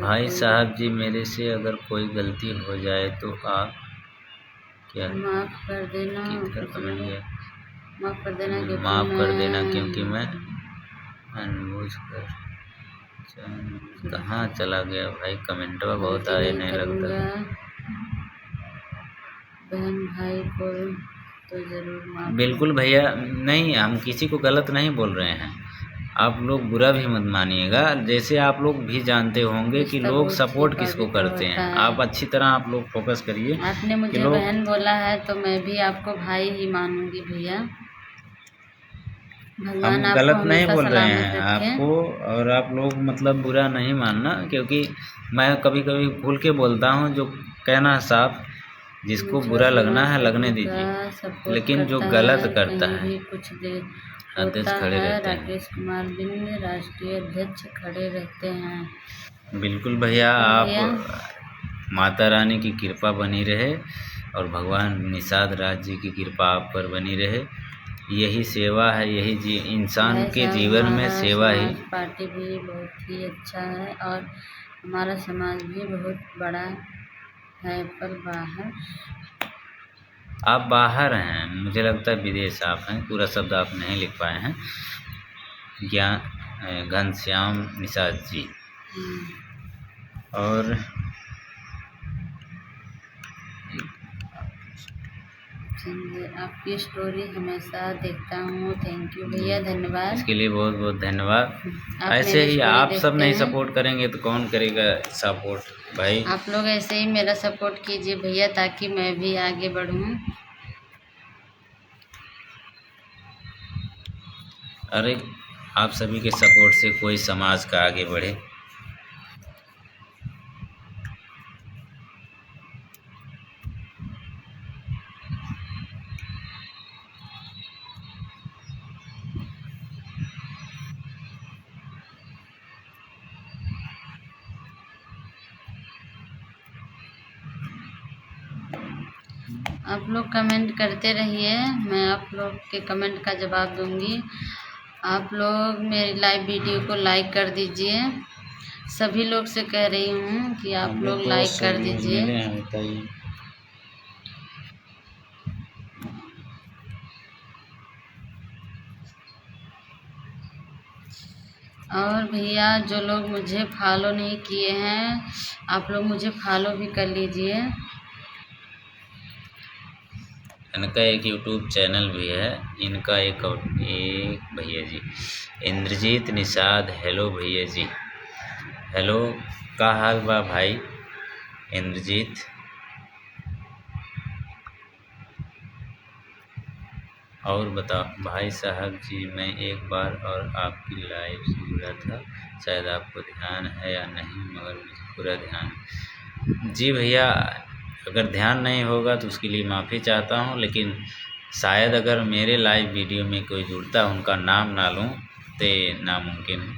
भाई साहब जी मेरे से अगर कोई गलती हो जाए तो आप क्या माफ़ कर देना, माफ़ कर देना, क्योंकि मैं अनबूझकर कहाँ चला गया भाई, कमेंटवा बहुत आ रहे, नहीं लगता। बहन भाई को तो ज़रूर माफ़। बिल्कुल भैया, नहीं हम किसी को गलत नहीं बोल रहे हैं, आप लोग बुरा भी मत मानिएगा। जैसे आप लोग भी जानते होंगे कि लोग सपोर्ट किसको करते हैं, आप अच्छी तरह आप लोग फोकस करिए। आपने मुझे बहन बोला है तो मैं भी आपको भाई ही मानूंगी भैया। हम गलत नहीं बोल रहे हैं आपको, और आप लोग मतलब बुरा नहीं मानना, क्योंकि मैं कभी कभी भूल के बोलता हूँ, जो कहना साफ, जिसको बुरा लगना है लगने दीजिए, लेकिन जो गलत करता है कुछ अध्यक्ष खड़े रहते हैं। राकेश कुमार बिंद राष्ट्रीय अध्यक्ष खड़े रहते हैं। बिल्कुल भैया, आप माता रानी की कृपा बनी रहे और भगवान निषाद राज जी की कृपा आप पर बनी रहे। यही सेवा है, यही इंसान के जीवन में सेवा ही। पार्टी भी बहुत ही अच्छा है और हमारा समाज भी बहुत बड़ा है, पर बाहर आप बाहर हैं, मुझे लगता है विदेश आप हैं, पूरा शब्द आप नहीं लिख पाए हैं। घनश्याम निषाद जी। और आपकी स्टोरी हमेशा देखता हूँ। थैंक यू भैया, धन्यवाद। इसके लिए बहुत बहुत धन्यवाद। ऐसे ही आप सब नहीं सपोर्ट करेंगे तो कौन करेगा सपोर्ट भाई? आप लोग ऐसे ही मेरा सपोर्ट कीजिए भैया, ताकि मैं भी आगे बढ़ूँ। अरे आप सभी के सपोर्ट से कोई समाज का आगे बढ़े। आप लोग कमेंट करते रहिए, मैं आप लोग के कमेंट का जवाब दूंगी। आप लोग मेरी लाइव वीडियो को लाइक कर दीजिए। सभी लोग से कह रही हूँ कि आप लोग लाइक कर दीजिए। और भैया, जो लोग मुझे फॉलो नहीं किए हैं, आप लोग मुझे फॉलो भी कर लीजिए। इनका एक यूट्यूब चैनल भी है, इनका एक भैया जी इंद्रजीत निषाद। हेलो भैया जी, हेलो, का हाल बा भाई इंद्रजीत? और बताओ भाई साहब जी, मैं एक बार और आपकी लाइव से जुड़ा था, शायद आपको ध्यान है या नहीं, मगर मुझे पूरा ध्यान है। जी भैया, अगर ध्यान नहीं होगा तो उसके लिए माफ़ी चाहता हूँ, लेकिन शायद अगर मेरे लाइव वीडियो में कोई जुड़ता उनका नाम ना लूँ तो नामुमकिन है।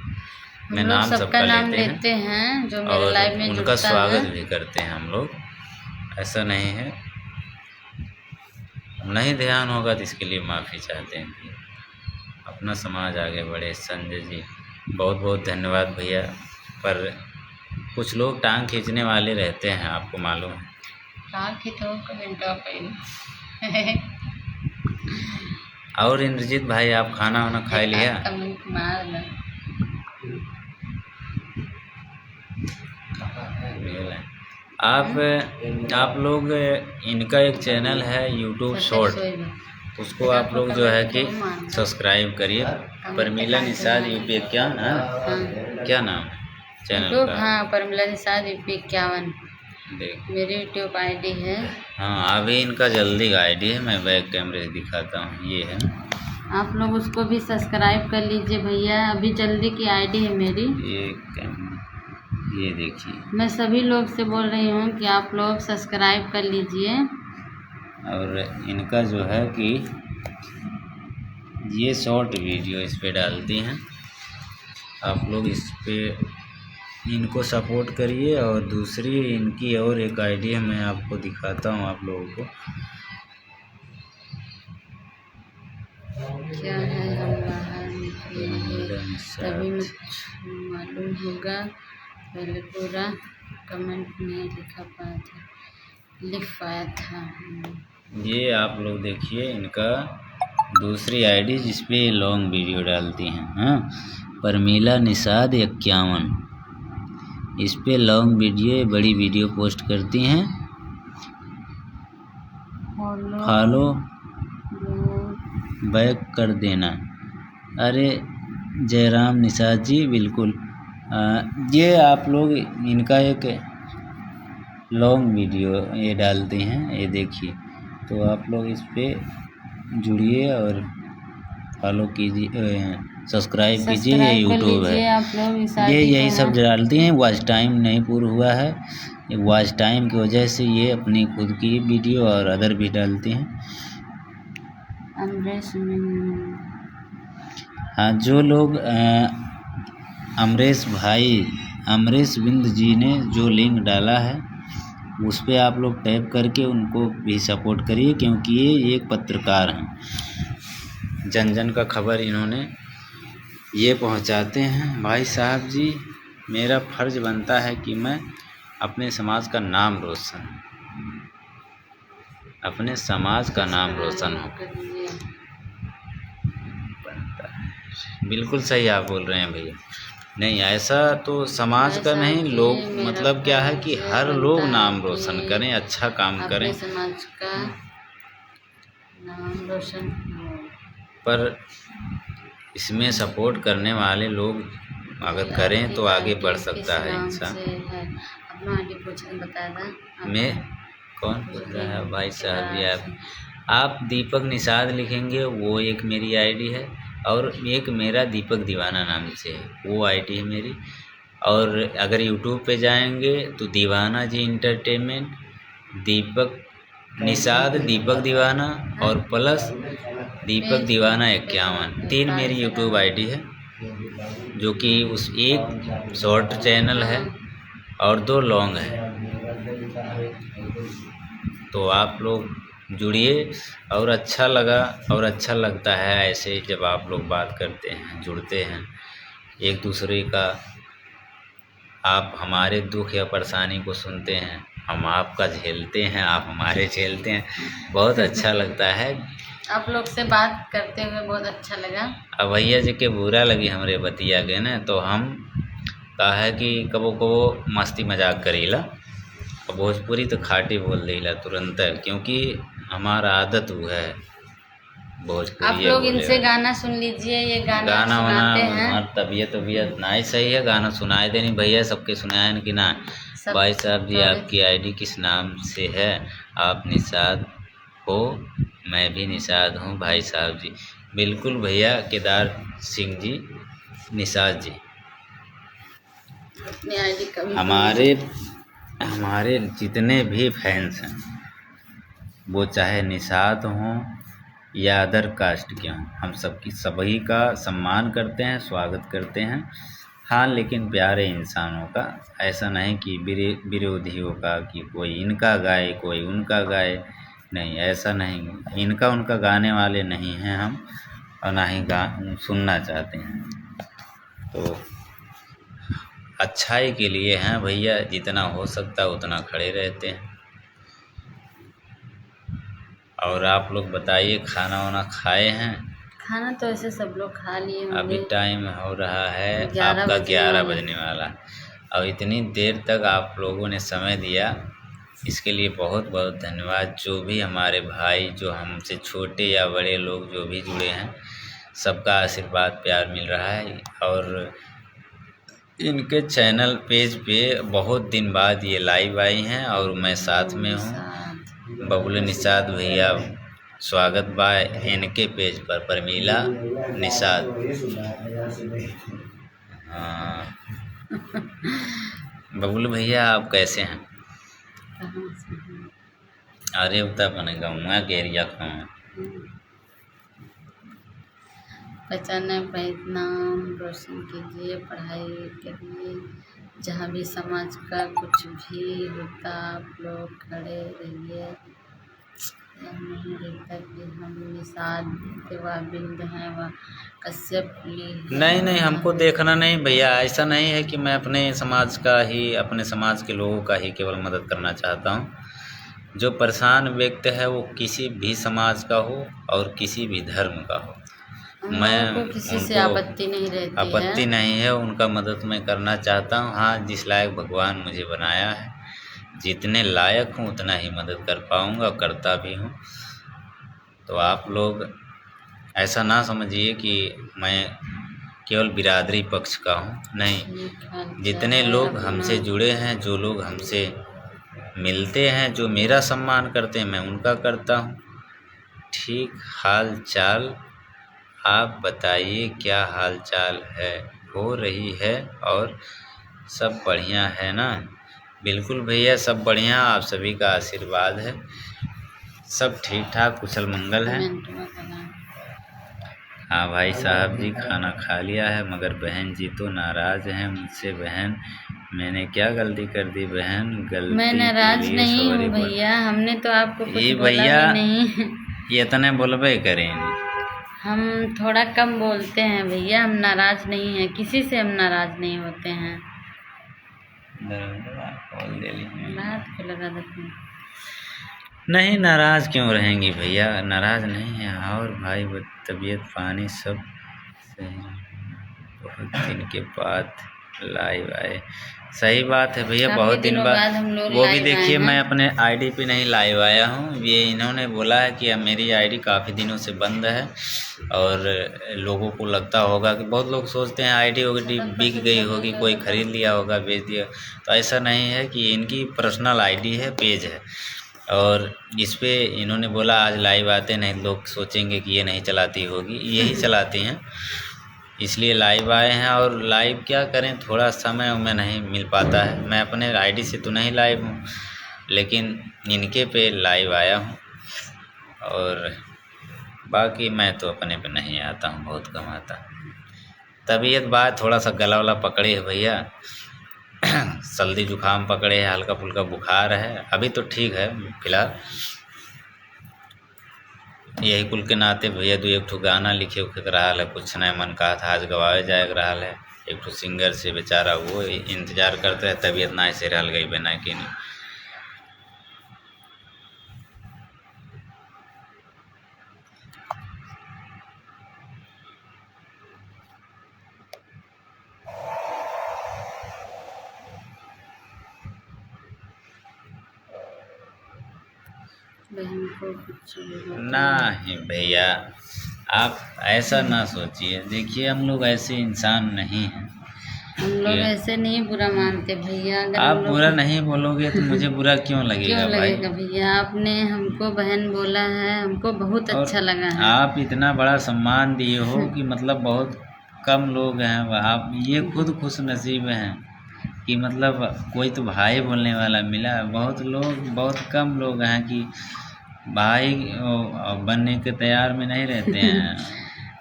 मैं नाम सबका लेते हैं जो मेरे लाइव में उनका स्वागत भी करते हैं हम लोग, ऐसा नहीं है। नहीं ध्यान होगा तो इसके लिए माफ़ी चाहते हैं। अपना समाज आगे बढ़े। संजय जी, बहुत बहुत धन्यवाद भैया। पर कुछ लोग टांग खींचने वाले रहते हैं, आपको मालूम है। और इंद्रजीत भाई, आप खाना वाना खा लिया? कमेंट मार लो। आप लोग, इनका एक चैनल है यूट्यूब शॉर्ट, उसको आप लोग जो है कि सब्सक्राइब करिए। परमीला निषाद यूपी 51, क्या नाम है चैनल का? हाँ, परमीला निषाद यूपी 51 देख, मेरी यूट्यूब आईडी है। हाँ, अभी इनका जल्दी आईडी है, मैं बैक कैमरे से दिखाता हूँ। ये है, आप लोग उसको भी सब्सक्राइब कर लीजिए भैया, अभी जल्दी की आईडी है मेरी। ये देखिए, मैं सभी लोग से बोल रही हूँ कि आप लोग सब्सक्राइब कर लीजिए। और इनका जो है कि ये शॉर्ट वीडियो इस पे डालती हैं, आप लोग इस पे इनको सपोर्ट करिए। और दूसरी इनकी और एक आईडी है, मैं आपको दिखाता हूँ आप लोगों को। क्या है, हम बाहर निकलेंगे तभी मालूम होगा, पहले पूरा कमेंट नहीं लिख पाया था। ये आप लोग देखिए इनका दूसरी आईडी जिसपे लॉन्ग वीडियो डालती हैं, हाँ, परमीला निषाद 51, इस पे लॉन्ग वीडियो, बड़ी वीडियो पोस्ट करती हैं। फॉलो बैक कर देना। अरे जयराम निषाद जी, बिल्कुल। ये आप लोग इनका एक लॉन्ग वीडियो ये डालते हैं, ये देखिए, तो आप लोग इस पे जुड़िए और फॉलो कीजिए, सब्सक्राइब कीजिए। ये यूट्यूब है, ये यही सब डालती हैं। वॉच टाइम नहीं पूरा हुआ है, वॉच टाइम की वजह से ये अपनी खुद की वीडियो और अदर भी डालती हैं। हाँ, जो लोग अमरेश बिंद जी ने जो लिंक डाला है उस पे आप लोग टैप करके उनको भी सपोर्ट करिए, क्योंकि ये एक पत्रकार हैं, जन जन का खबर इन्होंने ये पहुंचाते हैं। भाई साहब जी, मेरा फर्ज बनता है कि मैं अपने समाज का नाम रोशन हो। बिल्कुल सही आप बोल रहे हैं भैया। नहीं, ऐसा तो समाज का नहीं, लोग मतलब क्या है कि हर लोग नाम रोशन करें, अच्छा काम करें, समाज का नाम रोशन हो। पर इसमें सपोर्ट करने वाले लोग अगर करें तो आगे बढ़ सकता है इंसान। मैं कौन पूछ रहा है भाई साहब जी? आप दीपक निषाद लिखेंगे, वो एक मेरी आईडी है, और एक मेरा दीपक दीवाना नाम से है, वो आईडी है मेरी। और अगर यूट्यूब पे जाएंगे तो दीवाना जी इंटरटेनमेंट, दीपक निषाद, दीपक दीवाना और प्लस दीपक दीवाना 51, 3 मेरी यूट्यूब आईडी है, जो कि उस एक शॉर्ट चैनल है और 2 लॉन्ग है। तो आप लोग जुड़िए, और अच्छा लगा और अच्छा लगता है ऐसे जब आप लोग बात करते हैं, जुड़ते हैं एक दूसरे का, आप हमारे दुख या परेशानी को सुनते हैं, हम आपका झेलते हैं, आप हमारे झेलते हैं, बहुत अच्छा लगता है। आप लोग से बात करते हुए बहुत अच्छा लगा। अब भैया जी के बुरा लगी हमरे बतिया के न, तो हम कहा है कि कबो कबो मस्ती मजाक करीला, और भोजपुरी तो खाटी बोल देला तुरंत, क्योंकि हमारा आदत वो है भोजपुरी। आप लोग इनसे गाना सुन लीजिए, ये गाना सुनाते हैं। तबीयत नहीं सही है, गाना सुनाए देनी भैया, सबके सुनाए कि ना। भाई साहब जी, आपकी आईडी किस नाम से है? आप निषाद हो? मैं भी निषाद हूँ भाई साहब जी। बिल्कुल भैया, केदार सिंह जी निषाद जी। हमारे जितने भी फैंस हैं, वो चाहे निषाद हों या अदर कास्ट के हों, हम सभी का सम्मान करते हैं, स्वागत करते हैं। हाँ, लेकिन प्यारे इंसानों का, ऐसा नहीं कि विरोधियों का, कि कोई इनका गाए कोई उनका गाए, नहीं, ऐसा नहीं। इनका उनका गाने वाले नहीं हैं हम, और ना ही सुनना चाहते हैं। तो अच्छाई के लिए हैं भैया, जितना हो सकता है उतना खड़े रहते हैं। और आप लोग बताइए, खाना वाना खाए हैं? खाना तो ऐसे सब लोग खा लिए अभी होंगे। टाइम हो रहा है 11 आपका बजने 11 वाला है। बजने वाला। और इतनी देर तक आप लोगों ने समय दिया, इसके लिए बहुत बहुत धन्यवाद। जो भी हमारे भाई, जो हमसे छोटे या बड़े लोग जो भी जुड़े हैं, सबका आशीर्वाद प्यार मिल रहा है। और इनके चैनल पेज पे बहुत दिन बाद ये लाइव आई हैं और मैं साथ में हूँ। बबलू निषाद भैया, स्वागत बा इनके पेज पर, परमीला निषाद। हाँ बबलू भैया, आप कैसे हैं? अरे उतना अपने गाँव के एरिया का हूँ। पहचाने नाम रोशन कीजिए, पढ़ाई करिए, जहाँ भी समाज का कुछ भी होता आप लोग खड़े रहिए। नहीं रहता कि हम निषाद वह बिंद हैं, वह कश्यप ली। नहीं, हमको देखना नहीं भैया, ऐसा नहीं है कि मैं अपने समाज का ही, अपने समाज के लोगों का ही केवल मदद करना चाहता हूँ। जो परेशान व्यक्ति है वो किसी भी समाज का हो और किसी भी धर्म का हो, मैं किसी से उनको आपत्ति नहीं रहती आपत्ति नहीं है, उनका मदद मैं करना चाहता हूँ। हाँ, जिस लायक भगवान मुझे बनाया है, जितने लायक हूँ उतना ही मदद कर पाऊँगा, करता भी हूँ। तो आप लोग ऐसा ना समझिए कि मैं केवल बिरादरी पक्ष का हूँ, नहीं। जितने लोग हमसे जुड़े हैं, जो लोग हमसे मिलते हैं, जो मेरा सम्मान करते हैं, मैं उनका करता हूँ। ठीक हाल चाल आप बताइए, क्या हाल चाल है? हो रही है और सब बढ़िया है ना? बिल्कुल भैया, सब बढ़िया, आप सभी का आशीर्वाद है, सब ठीक ठाक कुशल मंगल है। हाँ भाई साहब जी, खाना खा लिया है, मगर बहन जी तो नाराज़ हैं मुझसे। बहन, मैंने क्या गलती कर दी बहन? गलती मैं नाराज नहीं हूँ भैया, हमने तो आपको कुछ बोला भी नहीं। ये इतने बोलबे करें, हम थोड़ा कम बोलते हैं भैया, हम नाराज नहीं हैं, किसी से हम नाराज नहीं होते हैं। बात को लगा देते हैं। नहीं, नाराज क्यों रहेंगी भैया? नाराज नहीं है। और भाई तबीयत पानी सब सही? बहुत दिन के बाद लाइव आए, सही बात है भैया, बहुत दिन बाद। वो भी देखिए, मैं अपने आईडी पे नहीं लाइव आया हूँ, ये इन्होंने बोला है कि अब मेरी आईडी काफ़ी दिनों से बंद है। और लोगों को लगता होगा कि बहुत लोग सोचते हैं आईडी बिक गई होगी, कोई ख़रीद लिया होगा, बेच दिया। तो ऐसा नहीं है, कि इनकी पर्सनल आईडी है, पेज है। और इस पे इन्होंने बोला आज लाइव आते, नहीं लोग सोचेंगे कि ये नहीं चलाती होगी, यही चलाती हैं, इसलिए लाइव आए हैं। और लाइव क्या करें, थोड़ा समय में नहीं मिल पाता है। मैं अपने आईडी से तो नहीं लाइव हूँ, लेकिन इनके पे लाइव आया हूँ। और बाकी मैं तो अपने पे नहीं आता हूँ, बहुत कम आता। तबीयत बात थोड़ा सा गला वला पकड़े है भैया, सर्दी जुकाम पकड़े है, हल्का फुल्का बुखार है, अभी तो ठीक है फिलहाल। यही कुल के नाते भैया दो एक ठो गाना लिखे उखे रहा है, कुछ नया मन कहा था आज गवाए जाए रहा है। एक ठो सिंगर से बेचारा वो इंतजार करते है, तबीयत ना से रह गई बिना कि नहीं। नहीं भैया, आप ऐसा ना सोचिए। देखिए, हम लोग ऐसे इंसान नहीं हैं, हम लोग ऐसे नहीं बुरा मानते भैया। अगर आप बुरा नहीं बोलोगे तो मुझे बुरा क्यों लगेगा? क्यों लगेगा भैया? आपने हमको बहन बोला है, हमको बहुत अच्छा लगा है। आप इतना बड़ा सम्मान दिए हो कि मतलब बहुत कम लोग हैं, आप ये खुद खुश नसीब हैं कि मतलब कोई तो भाई बोलने वाला मिला। बहुत लोग, बहुत कम लोग हैं कि भाई बनने के तैयार में नहीं रहते हैं,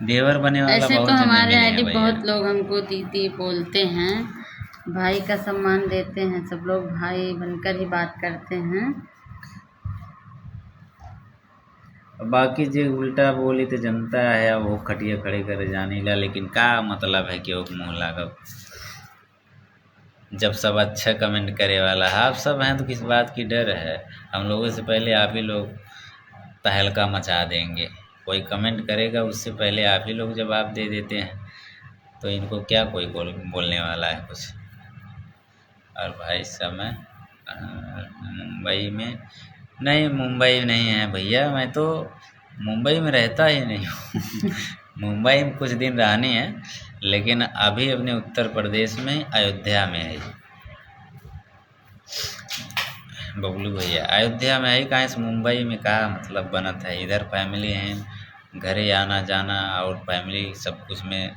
देवर बने वाला ऐसे बहुत तो जन हमारे मिले आईडी हैं बहुत लोग हमको दीदी बोलते हैं, भाई का सम्मान देते हैं, सब लोग भाई बनकर ही बात करते हैं। बाकी जो उल्टा बोली तो जनता है, वो खटिया खड़े करे जाने ला, लेकिन का मतलब है कि वो मुँह लागब जब सब अच्छा कमेंट करे वाला है। आप सब हैं तो किस बात की डर है। हम लोगों से पहले आप ही लोग तहलका मचा देंगे। कोई कमेंट करेगा उससे पहले आप ही लोग जवाब दे देते हैं, तो इनको क्या कोई बोलने वाला है कुछ। और भाई समय मुंबई में नहीं, मुंबई नहीं है भैया, मैं तो मुंबई में रहता ही नहीं हूँ। मुंबई में कुछ दिन रहनी है, लेकिन अभी अपने उत्तर प्रदेश में अयोध्या में है। बबलू भैया अयोध्या में है, कहाँ से मुंबई में कहाँ मतलब बनत है। इधर फैमिली है, घरे आना जाना और फैमिली सब कुछ में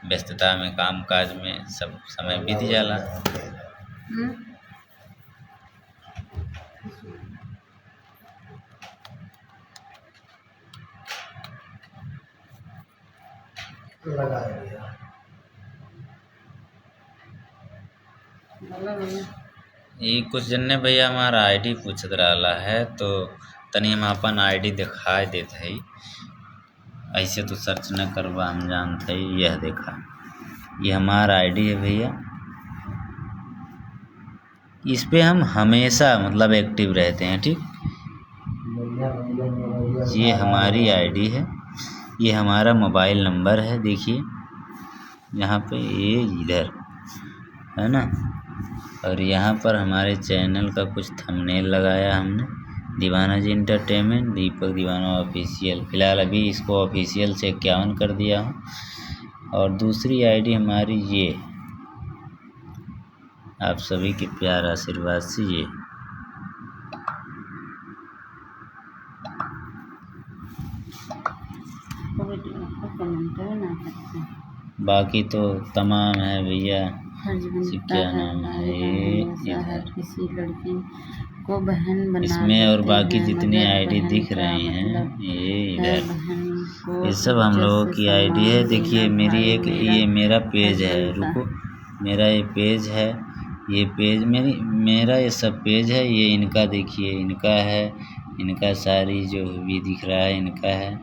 व्यस्तता में, काम काज में सब समय बीत जाला। ये कुछ जन्ने भैया हमारा आईडी पूछत रहा है, तो तनी हम अपन आईडी दिखा देते है। ऐसे तो सर्च न करवा, हम जानते ही। यह देखा, ये हमारा आईडी है भैया। इस पे हम हमेशा मतलब एक्टिव रहते हैं, ठीक। ये हमारी आईडी है, ये हमारा मोबाइल नंबर है, देखिए यहाँ पे, ये इधर है ना। और यहाँ पर हमारे चैनल का कुछ थंबनेल लगाया हमने, दीवाना जी एंटरटेनमेंट, दीपक दीवाना ऑफिशियल। फिलहाल अभी इसको ऑफिशियल से 51 कर दिया हूँ। और दूसरी आईडी हमारी ये, आप सभी के प्यार आशीर्वाद से ये। बाकी तो तमाम है भैया। क्या नाम है ये, किसी लड़की को बहन बना इसमें और बाकी जितनी आईडी दिख रही हैं ये इधर, ये सब हम लोगों की आईडी है। देखिए मेरी एक, ये मेरा पेज है, रुको, मेरा ये पेज है, ये पेज मेरा ये सब पेज है। ये इनका देखिए, इनका है, इनका सारी जो भी दिख रहा है इनका है,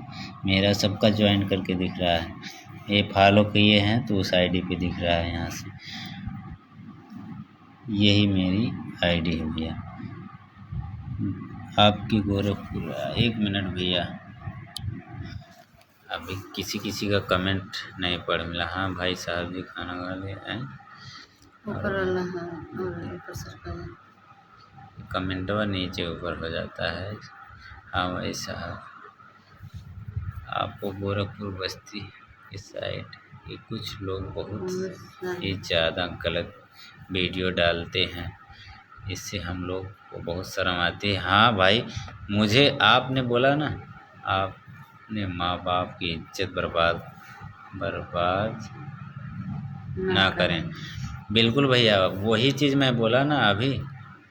मेरा सबका ज्वाइन करके दिख रहा है। ये फॉलो किए हैं तो उस आईडी पे दिख रहा है यहाँ से। यही मेरी आईडी है भैया, आपकी गोरखपुर। 1 मिनट भैया, अभी किसी का कमेंट नहीं पढ़ मिला। हाँ भाई साहब जी खाना खा लिए हैं, कमेंटवा नीचे ऊपर हो जाता है। हाँ भाई साहब, आपको गोरखपुर बस्ती की साइड ये कुछ लोग बहुत ही ज़्यादा गलत वीडियो डालते हैं, इससे हम लोग को बहुत शर्म आती है। हाँ भाई, मुझे आपने बोला ना, आपने माँ बाप की इज्जत बर्बाद ना करें। बिल्कुल भैया, वही चीज़ मैं बोला ना अभी।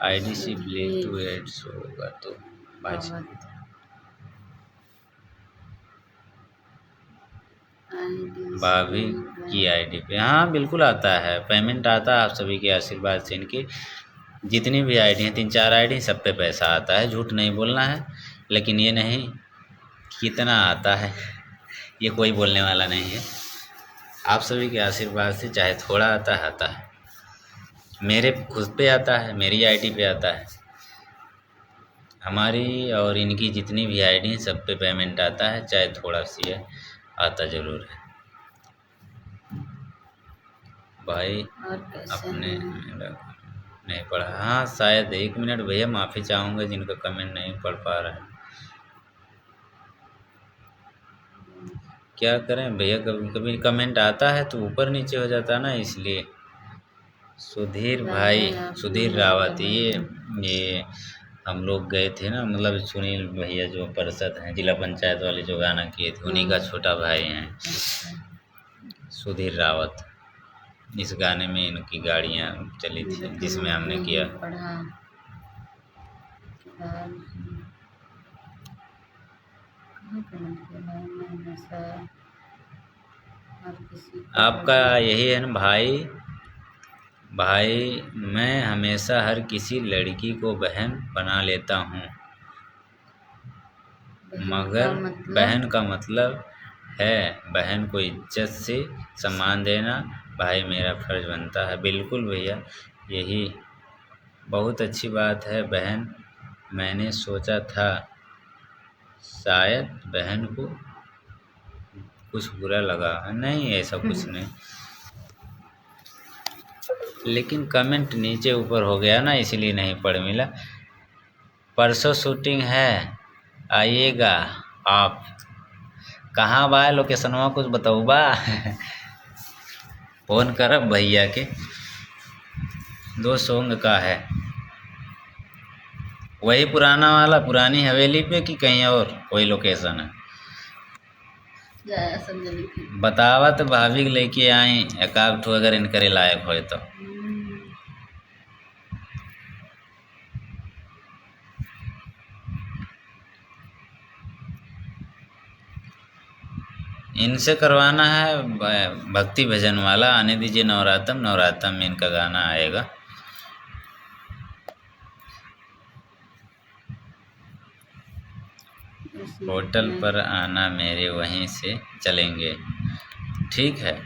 आईडी से प्ले टू एड्स होगा तो भाभी की आईडी पे, हाँ बिल्कुल आता है, पेमेंट आता है। आप सभी के आशीर्वाद से इनकी जितनी भी आईडी हैं, 3-4 आईडी, सब पे पैसा आता है। झूठ नहीं बोलना है, लेकिन ये नहीं कितना आता है, ये कोई बोलने वाला नहीं है। आप सभी के आशीर्वाद से चाहे थोड़ा आता है, मेरे खुद पे आता है, मेरी आईडी पे आता है। हमारी और इनकी जितनी भी आईडी हैं सब पे पेमेंट आता है, चाहे थोड़ा सी है, आता ज़रूर है भाई। अपने नहीं पढ़ा, हाँ शायद। 1 मिनट भैया, माफ़ी चाहूँगा जिनका कमेंट नहीं पढ़ पा रहा है। क्या करें भैया, कभी कभी कमेंट आता है तो ऊपर नीचे हो जाता है ना, इसलिए। सुधीर भाई, सुधीर रावत, ये हम लोग गए थे ना, मतलब सुनील भैया जो पार्षद हैं, जिला पंचायत वाले जो गाना किए थे, उन्हीं का छोटा भाई हैं सुधीर रावत। इस गाने में इनकी गाड़ियाँ चली थी जिसमें हमने किया। आपका यही है ना भाई, मैं हमेशा हर किसी लड़की को बहन बना लेता हूँ। मगर बहन का मतलब है बहन को इज्जत से सम्मान देना, भाई मेरा फर्ज बनता है। बिल्कुल भैया, यही बहुत अच्छी बात है बहन। मैंने सोचा था शायद बहन को कुछ बुरा लगा, नहीं ऐसा कुछ नहीं, लेकिन कमेंट नीचे ऊपर हो गया ना, इसलिए नहीं पढ़ मिला। परसों शूटिंग है, आइएगा आप। कहाँ बा लोकेशनवा कुछ बताऊ बा? फोन करब भैया के। 2 सॉन्ग का है, वही पुराना वाला पुरानी हवेली पे कि कहीं और कोई लोकेशन है? बतावा तो भाभी के लेके आई एक आध ठो अगर इनकरे लायक हो तो। इनसे करवाना है भक्ति भजन वाला, आने दीजिए नवरात्रम। नवरात्रम में इनका गाना आएगा। होटल पर आना मेरे, वहीं से चलेंगे, ठीक है।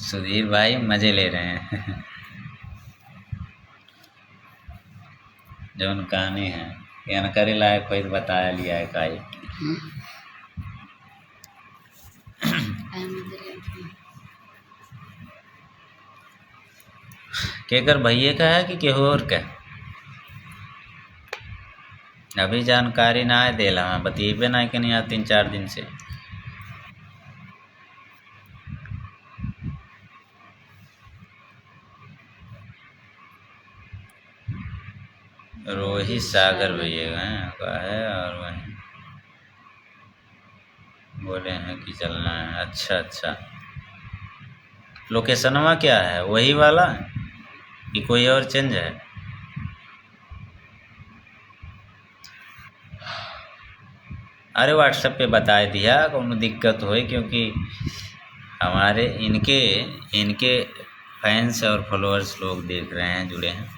सुधीर भाई मजे ले रहे हैं। जो कहानी है जानकारी लायक कोई बताया लिया है काई। केकर भैया का है कि केहू और का? अभी जानकारी ना है देला, बतिएबे ना कि नहीं आज 3-4 दिन से। रोहित सागर भैया का है और वही बोले हैं कि चलना है। अच्छा अच्छा, लोकेशनवा क्या है, वही वाला कि कोई और चेंज है? अरे व्हाट्सएप पे बता दिया, कोनो दिक्कत होए, क्योंकि हमारे इनके इनके फैंस और फॉलोअर्स लोग देख रहे हैं, जुड़े हैं।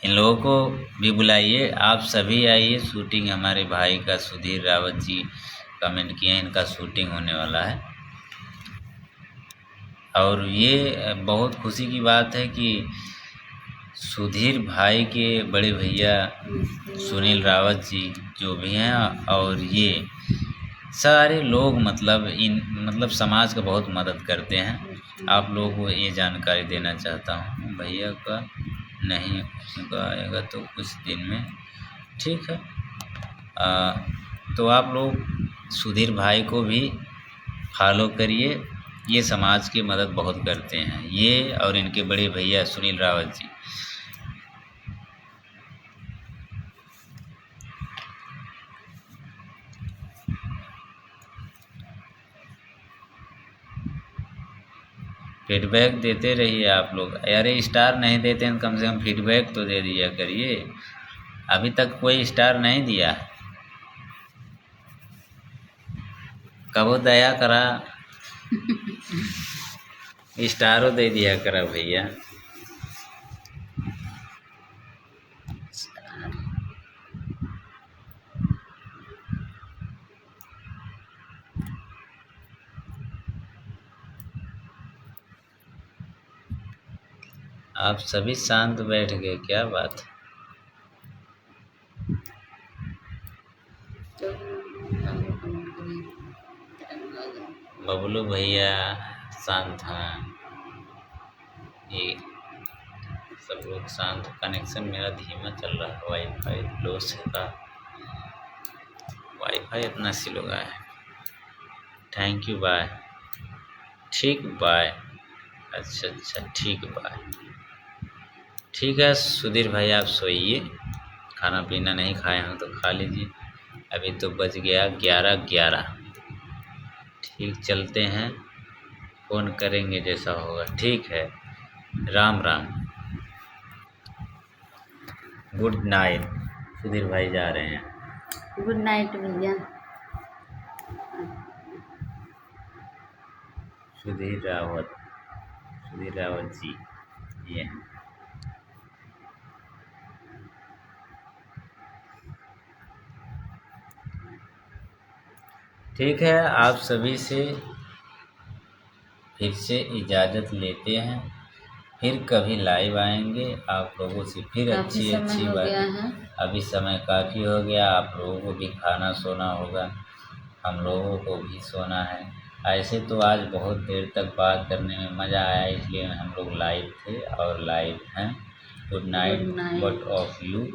इन लोगों को भी बुलाइए, आप सभी आइए। शूटिंग हमारे भाई का सुधीर रावत जी कमेंट किए हैं, इनका शूटिंग होने वाला है। और ये बहुत खुशी की बात है कि सुधीर भाई के बड़े भैया सुनील रावत जी जो भी हैं, और ये सारे लोग मतलब समाज का बहुत मदद करते हैं। आप लोगों को ये जानकारी देना चाहता हूँ। भैया का नहीं आएगा तो कुछ दिन में, ठीक है। तो आप लोग सुधीर भाई को भी फॉलो करिए, ये समाज की मदद बहुत करते हैं, ये और इनके बड़े भैया सुनील रावत जी। फीडबैक देते रहिए आप लोग। अरे स्टार नहीं देते हैं, कम से कम फीडबैक तो दे दिया करिए। अभी तक कोई स्टार नहीं दिया, कबो दया करा स्टारों दे दिया करा भैया। आप सभी शांत बैठ गए, क्या बात है? बबलू भैया शांत हैं, ये सब लोग शांत। कनेक्शन मेरा धीमा चल रहा है, वाईफाई लो से का, वाईफाई इतना स्लो है। Thank you, bye. ठीक, बाय। अच्छा अच्छा, ठीक, बाय। ठीक है सुधीर भाई, आप सोइए, खाना पीना नहीं खाए हैं तो खा लीजिए। अभी तो बज गया 11:11। ठीक, चलते हैं, फ़ोन करेंगे जैसा होगा, ठीक है। Ram Ram, good night. सुधीर भाई जा रहे हैं। गुड नाइट भैया। सुधीर रावत जी ये हैं। ठीक है, आप सभी से फिर से इजाज़त लेते हैं। फिर कभी लाइव आएंगे आप लोगों से, फिर काफ़ी अच्छी समय अच्छी हो गया बातें। है। अभी समय काफ़ी हो गया, आप लोगों को भी खाना सोना होगा, हम लोगों को भी सोना है। ऐसे तो आज बहुत देर तक बात करने में मज़ा आया, इसलिए हम लोग लाइव थे और लाइव हैं। Good night, good night. But of you,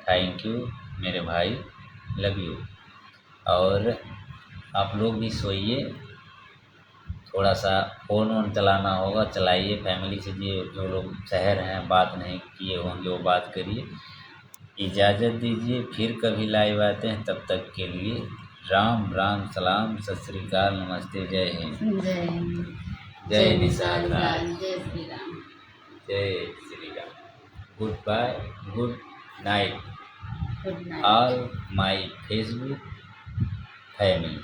thank you मेरे भाई, लव यू। और आप लोग भी सोइए, थोड़ा सा फ़ोन वोन चलाना होगा चलाइए, फैमिली से जो लोग शहर हैं बात नहीं किए होंगे वो बात करिए। इजाज़त दीजिए, फिर कभी लाइव आते हैं, तब तक के लिए राम राम, सलाम, सत श्री अकाल, नमस्ते, जय हिंद, जय हिंद, जय निषाद राज, जय श्री राम। जय Shri Ram. Goodbye, good night good night. All my Facebook family.